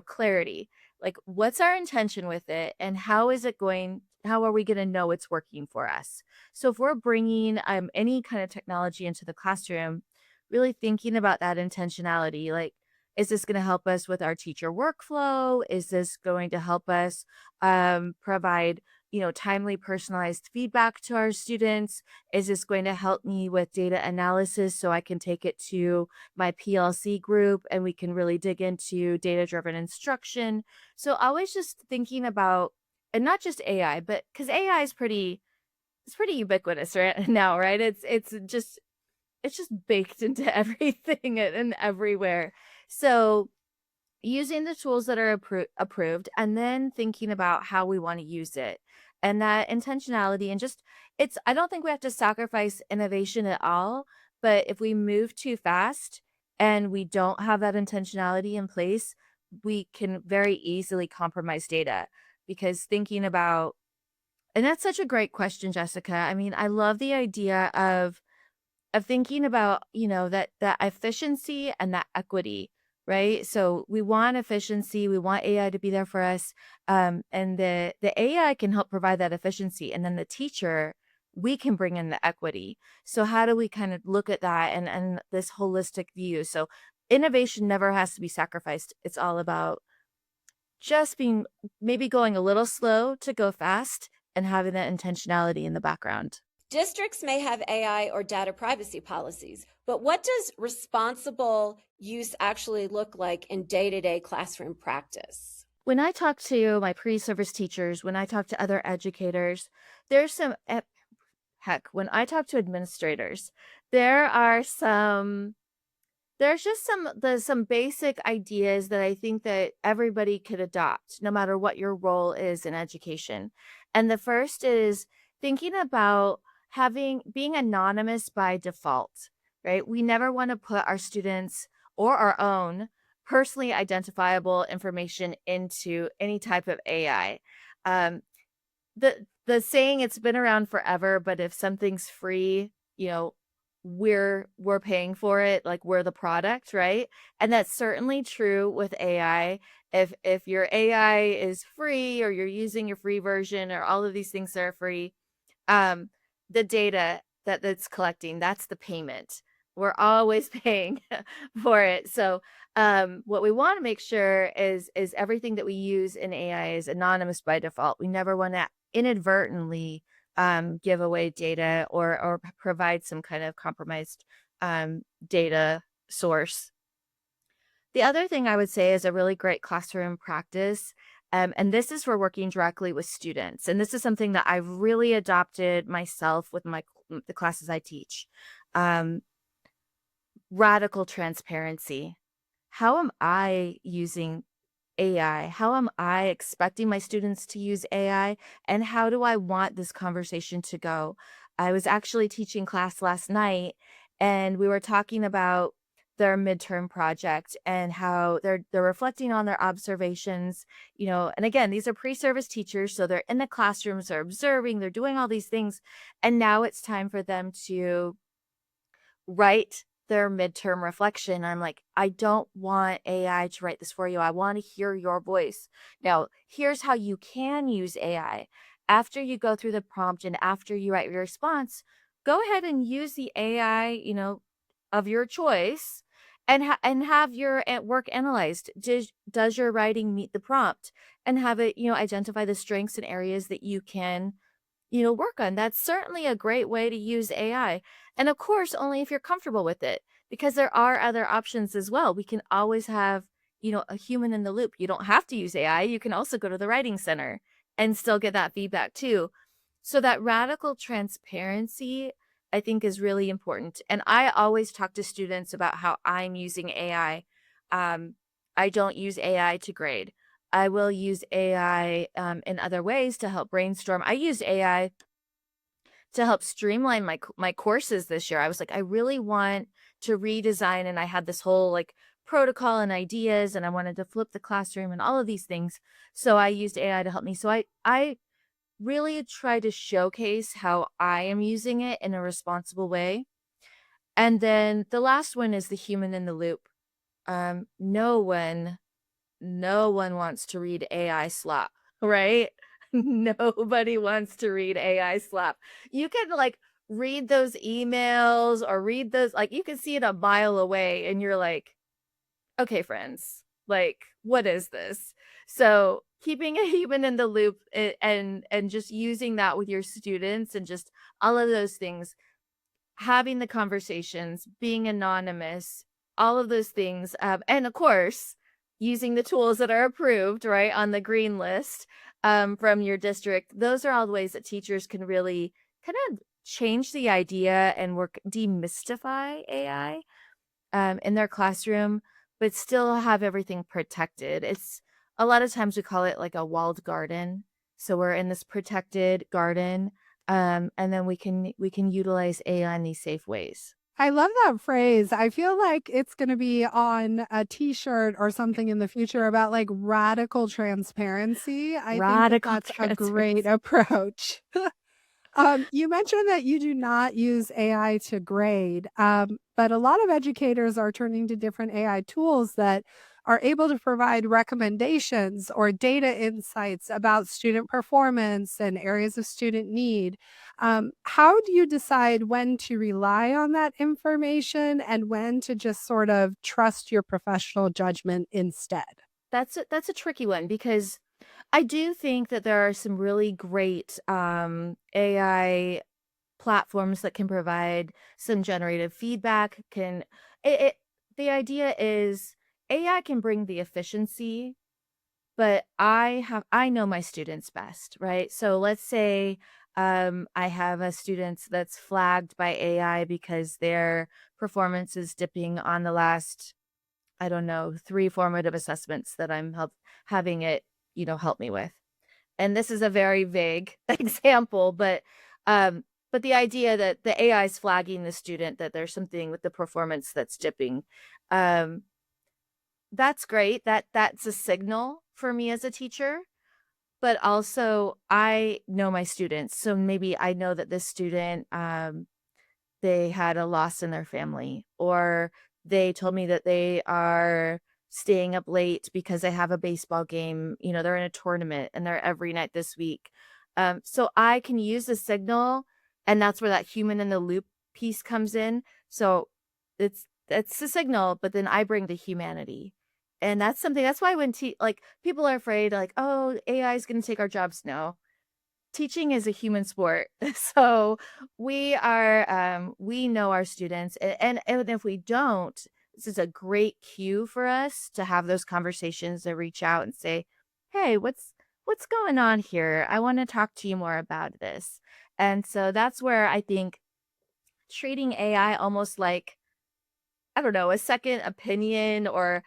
clarity. Like, what's our intention with it? And how are we going to know it's working for us? So if we're bringing any kind of technology into the classroom, really thinking about that intentionality, like, is this going to help us with our teacher workflow? Is this going to help us provide, timely personalized feedback to our students? Is this going to help me with data analysis so I can take it to my PLC group and we can really dig into data-driven instruction? So always just thinking about, and not just AI, but because AI is it's pretty ubiquitous right now, right? It's just baked into everything and everywhere. So using the tools that are approved and then thinking about how we want to use it and that intentionality and just I don't think we have to sacrifice innovation at all, but if we move too fast and we don't have that intentionality in place, we can very easily compromise data because thinking about, and that's such a great question, Jessica. I mean, I love the idea of thinking about, that efficiency and that equity, right? So we want efficiency, we want AI to be there for us, and the AI can help provide that efficiency, and then the teacher, we can bring in the equity. So how do we kind of look at that and this holistic view? So innovation never has to be sacrificed. It's all about just maybe going a little slow to go fast and having that intentionality in the background. Districts may have AI or data privacy policies, but what does responsible use actually look like in day-to-day classroom practice? When I talk to my pre-service teachers, when I talk to other educators, there's when I talk to administrators, there's just some basic ideas that I think that everybody could adopt, no matter what your role is in education. And the first is thinking about being anonymous by default, right? We never want to put our students or our own personally identifiable information into any type of AI. The saying, it's been around forever, but if something's free, we're paying for it, like we're the product, right? And that's certainly true with AI. If your AI is free or you're using your free version or all of these things that are free, the data that's collecting, that's the payment. We're always paying for it. So what we want to make sure is everything that we use in AI is anonymous by default. We never want to inadvertently give away data or provide some kind of compromised data source. The other thing I would say is a really great classroom practice, and this is for working directly with students. And this is something that I've really adopted myself with the classes I teach. Radical transparency. How am I using AI? How am I expecting my students to use AI? And how do I want this conversation to go? I was actually teaching class last night, and we were talking about their midterm project and how they're reflecting on their observations, and again, these are pre-service teachers, so they're in the classrooms, they're observing, they're doing all these things, and now it's time for them to write their midterm reflection. I'm like, I don't want AI to write this for you. I want to hear your voice. Now, here's how you can use AI. After you go through the prompt and after you write your response, go ahead and use the AI, of your choice, and have your work analyzed. Does your writing meet the prompt? And have it, identify the strengths and areas that you can, work on. That's certainly a great way to use AI. And of course, only if you're comfortable with it, because there are other options as well. We can always have, a human in the loop. You don't have to use AI. You can also go to the writing center and still get that feedback too. So that radical transparency, I think, is really important. And I always talk to students about how I'm using AI. I don't use AI to grade. I will use AI in other ways to help brainstorm. I used AI to help streamline my courses this year. I was like, I really want to redesign, and I had this whole like protocol and ideas, and I wanted to flip the classroom and all of these things. So I used AI to help me. So I really try to showcase how I am using it in a responsible way. And then the last one is the human in the loop. Um, no one, no one wants to read AI slop, right? Nobody wants to read AI slop. You can like read those emails or read those, like you can see it a mile away and you're like, okay, friends, like, what is this? So keeping a human in the loop and just using that with your students and just all of those things, having the conversations, being anonymous, all of those things, and of course, using the tools that are approved, right, on the green list from your district. Those are all the ways that teachers can really kind of change the idea and work demystify AI in their classroom, but still have everything protected. It's a lot of times we call it like a walled garden. So we're in this protected garden, and then we can utilize AI in these safe ways. I love that phrase. I feel like it's going to be on a t-shirt or something in the future about like radical transparency. I think that Radical that's a great transparency. approach. You mentioned that you do not use AI to grade, but a lot of educators are turning to different AI tools that are able to provide recommendations or data insights about student performance and areas of student need. How do you decide when to rely on that information and when to just sort of trust your professional judgment instead? That's a tricky one because I do think that there are some really great AI platforms that can provide some generative feedback. The idea is AI can bring the efficiency, but I know my students best, right? So let's say I have a student that's flagged by AI because their performance is dipping on the last, I don't know, 3 formative assessments that I'm having it, help me with. And this is a very vague example, but the idea that the AI is flagging the student that there's something with the performance that's dipping, um, that's great. That's a signal for me as a teacher, but also I know my students. So maybe I know that this student, they had a loss in their family, or they told me that they are staying up late because they have a baseball game. They're in a tournament and they're every night this week. So I can use the signal, and that's where that human in the loop piece comes in. So it's the signal, but then I bring the humanity. And that's why when like people are afraid, like, oh, AI is going to take our jobs. No, teaching is a human sport. So we know our students, and if we don't, this is a great cue for us to have those conversations, to reach out and say, hey, what's going on here? I want to talk to you more about this. And so that's where I think treating AI almost like, I don't know, a second opinion or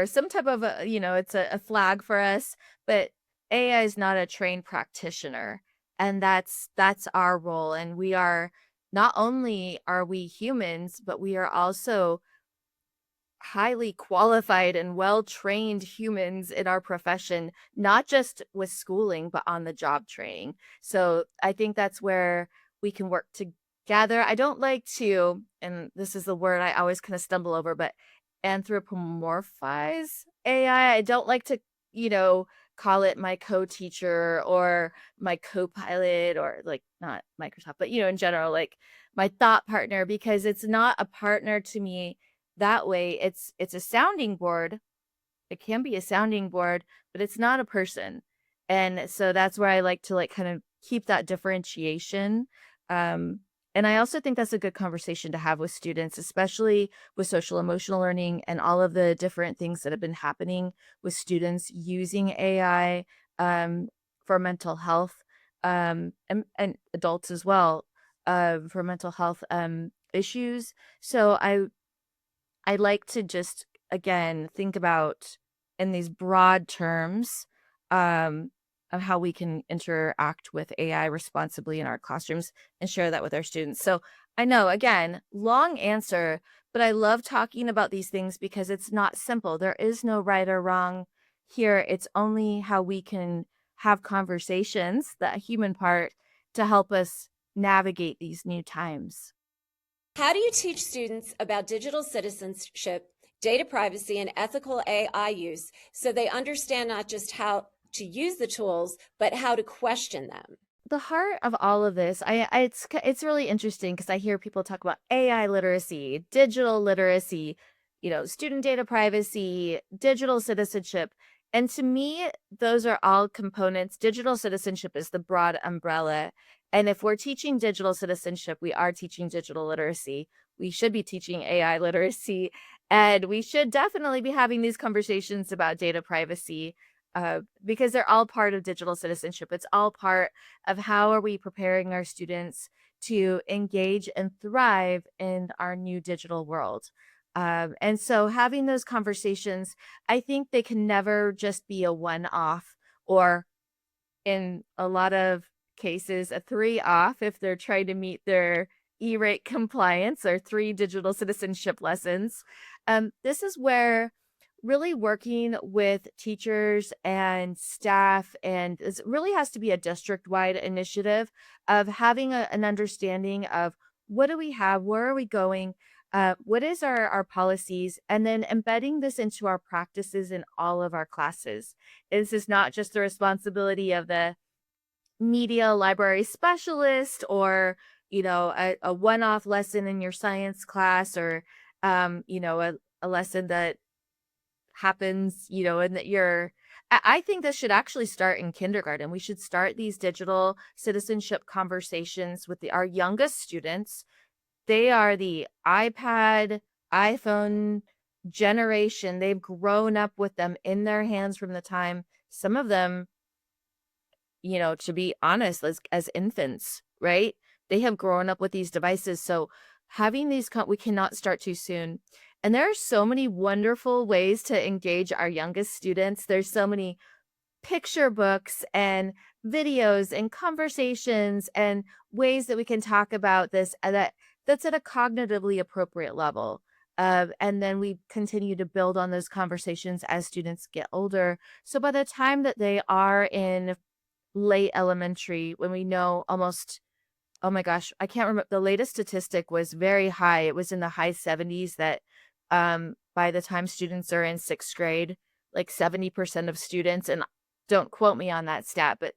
some type of it's a flag for us, but AI is not a trained practitioner, and that's our role. And we are, not only are we humans, but we are also highly qualified and well-trained humans in our profession, not just with schooling, but on the job training. So I think that's where we can work together. I don't like to, and this is the word I always kind of stumble over, but anthropomorphize AI. I don't like to, call it my co-teacher or my co-pilot, or like not Microsoft, but in general, like my thought partner, because it's not a partner to me that way. It's a sounding board. It can be a sounding board, but it's not a person. And so that's where I like to like kind of keep that differentiation. Um, and I also think that's a good conversation to have with students, especially with social emotional learning and all of the different things that have been happening with students using AI for mental health, and adults as well, for mental health issues. So I like to just, again, think about in these broad terms, um, of how we can interact with AI responsibly in our classrooms and share that with our students. So I know, again, long answer, But I love talking about these things because it's not simple. There is no right or wrong here. It's only how we can have conversations, that human part, to help us navigate these new times. How do you teach students about digital citizenship, data privacy, and ethical AI use so they understand not just how to use the tools, but how to question them? The heart of all of this, it's really interesting because I hear people talk about AI literacy, digital literacy, student data privacy, digital citizenship. And to me, those are all components. Digital citizenship is the broad umbrella. And if we're teaching digital citizenship, we are teaching digital literacy. We should be teaching AI literacy. And we should definitely be having these conversations about data privacy, because they're all part of digital citizenship. It's all part of how are we preparing our students to engage and thrive in our new digital world. And so having those conversations, I think they can never just be a one-off, or in a lot of cases, a 3-off if they're trying to meet their E-rate compliance, or 3 digital citizenship lessons. This is where really working with teachers and staff, and it really has to be a district-wide initiative of having an understanding of what do we have, where are we going, what is our policies, and then embedding this into our practices in all of our classes. This is not just the responsibility of the media library specialist, or a one-off lesson in your science class, or a lesson that happens in that I think this should actually start in kindergarten. We should start these digital citizenship conversations with our youngest students. They are the iPad, iPhone generation. They've grown up with them in their hands from the time, some of them, to be honest, as infants, right? They have grown up with these devices. So having these, we cannot start too soon. And there are so many wonderful ways to engage our youngest students. There's so many picture books and videos and conversations and ways that we can talk about this that's at a cognitively appropriate level. And then we continue to build on those conversations as students get older. So by the time that they are in late elementary, when we know almost, oh my gosh, I can't remember, the latest statistic was very high. It was in the high 70s that by the time students are in 6th grade, like 70% of students, and don't quote me on that stat, but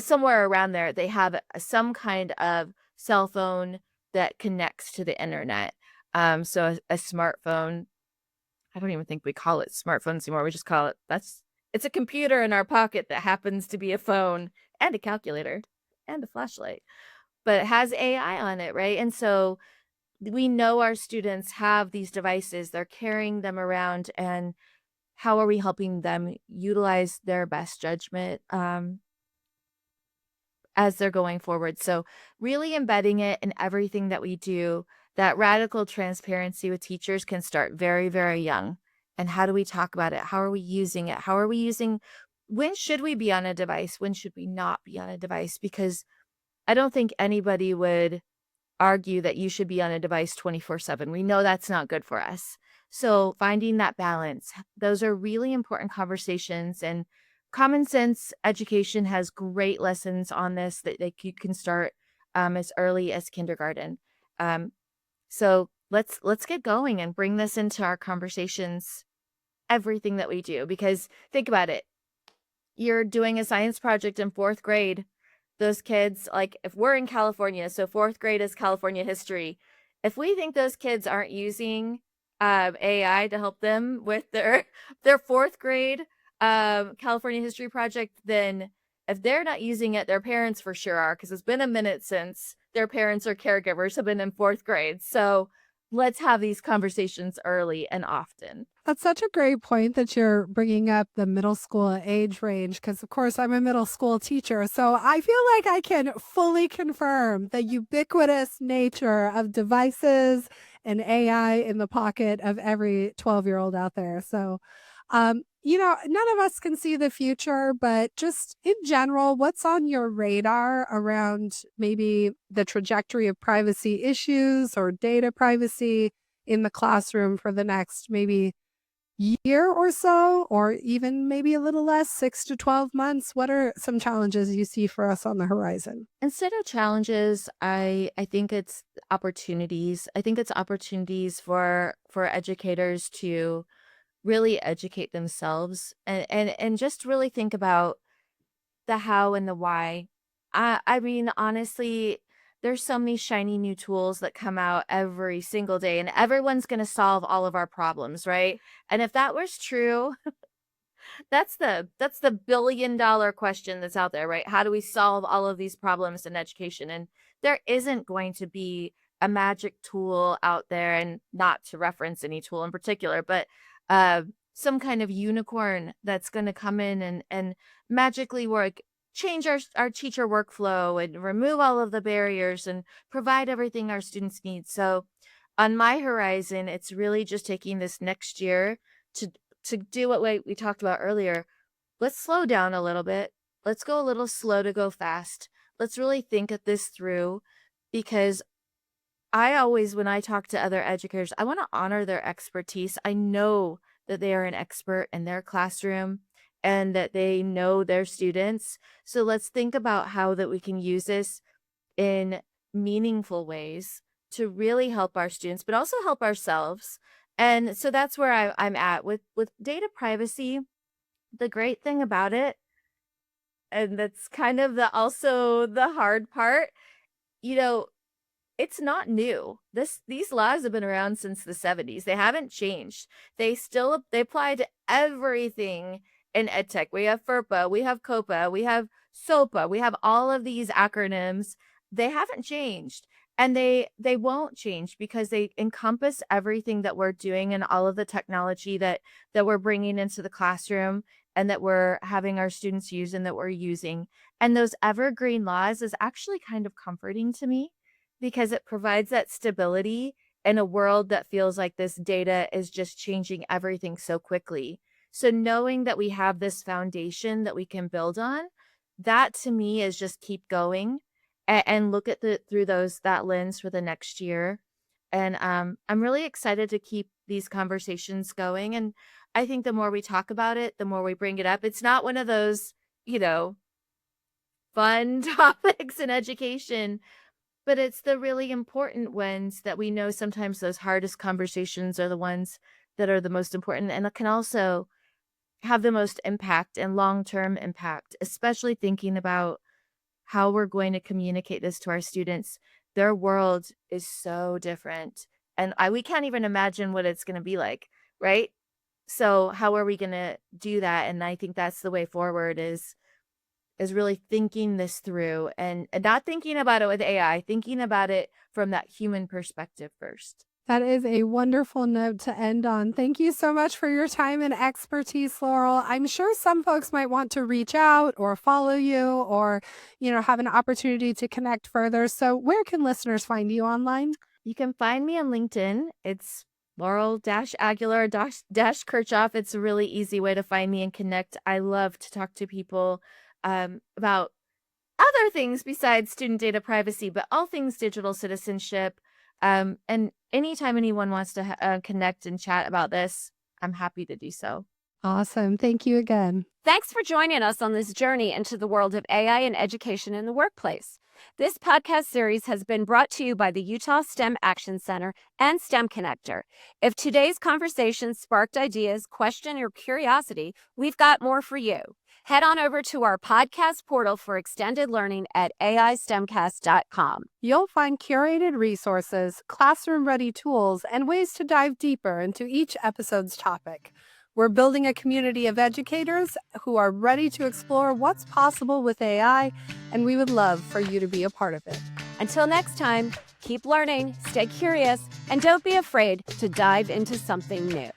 somewhere around there, they have some kind of cell phone that connects to the internet. So a smartphone, I don't even think we call it smartphones anymore. We just call it, it's a computer in our pocket that happens to be a phone and a calculator and a flashlight, but it has AI on it, right? And so we know our students have these devices, they're carrying them around, and how are we helping them utilize their best judgment as they're going forward? So really embedding it in everything that we do. That radical transparency with teachers can start very, very young. And how do we talk about it? How are we using it? When should we be on a device? When should we not be on a device? Because I don't think anybody would argue that you should be on a device 24/7. We know that's not good for us. So finding that balance, those are really important conversations. And Common Sense Education has great lessons on this that you can start as early as kindergarten. So let's get going and bring this into our conversations, everything that we do. Because think about it. You're doing a science project in 4th grade. Those kids, like if we're in California, so 4th grade is California history. If we think those kids aren't using AI to help them with their 4th grade California history project, then if they're not using it, their parents for sure are, because it's been a minute since their parents or caregivers have been in 4th grade. So let's have these conversations early and often. That's such a great point that you're bringing up the middle school age range, because of course I'm a middle school teacher. So I feel like I can fully confirm the ubiquitous nature of devices and AI in the pocket of every 12-year-old out there. So, none of us can see the future, but just in general, what's on your radar around maybe the trajectory of privacy issues or data privacy in the classroom for the next maybe year or so, or even maybe a little less, 6 to 12 months? What are some challenges you see for us on the horizon? Instead of challenges, I think it's opportunities. I think it's opportunities for educators to really educate themselves and just really think about the how and the why. I mean, honestly, there's so many shiny new tools that come out every single day, and everyone's going to solve all of our problems, right? And if that was true, that's the billion-dollar question that's out there, right? How do we solve all of these problems in education? And there isn't going to be a magic tool out there, and not to reference any tool in particular, but uh, some kind of unicorn that's going to come in and magically work, change our teacher workflow and remove all of the barriers and provide everything our students need. So on my horizon, it's really just taking this next year to to do what we talked about earlier. Let's slow down a little bit. Let's go a little slow to go fast. Let's really think of this through, because I always, when I talk to other educators, I want to honor their expertise. I know that they are an expert in their classroom and that they know their students. So let's think about how that we can use this in meaningful ways to really help our students, but also help ourselves. And so that's where I'm at with data privacy. The great thing about it, and that's kind of also the hard part, you know, it's not new. These laws have been around since the 70s. They haven't changed. They apply to everything in EdTech. We have FERPA, we have COPA, we have SOPA, we have all of these acronyms. They haven't changed. And they won't change because they encompass everything that we're doing and all of the technology that we're bringing into the classroom and that we're having our students use and that we're using. And those evergreen laws is actually kind of comforting to me, because it provides that stability in a world that feels like this data is just changing everything so quickly. So knowing that we have this foundation that we can build on, that to me is just keep going and look at through that lens for the next year. And I'm really excited to keep these conversations going. And I think the more we talk about it, the more we bring it up. It's not one of those, fun topics in education, but it's the really important ones that we know sometimes those hardest conversations are the ones that are the most important, and it can also have the most impact and long-term impact, especially thinking about how we're going to communicate this to our students. Their world is so different, and we can't even imagine what it's going to be like, right? So how are we going to do that? And I think that's the way forward is really thinking this through and not thinking about it with AI, thinking about it from that human perspective first. That is a wonderful note to end on. Thank you so much for your time and expertise, Laurel. I'm sure some folks might want to reach out or follow you or, have an opportunity to connect further. So where can listeners find you online? You can find me on LinkedIn. It's Laurel-Aguilar-Kirchhoff. It's a really easy way to find me and connect. I love to talk to people about other things besides student data privacy, but all things digital citizenship. And anytime anyone wants to connect and chat about this, I'm happy to do so. Awesome. Thank you again. Thanks for joining us on this journey into the world of AI and education in the workplace. This podcast series has been brought to you by the Utah STEM Action Center and STEM Connector. If today's conversation sparked ideas, question, or curiosity, we've got more for you. Head on over to our podcast portal for extended learning at AISTEMcast.com. You'll find curated resources, classroom-ready tools, and ways to dive deeper into each episode's topic. We're building a community of educators who are ready to explore what's possible with AI, and we would love for you to be a part of it. Until next time, keep learning, stay curious, and don't be afraid to dive into something new.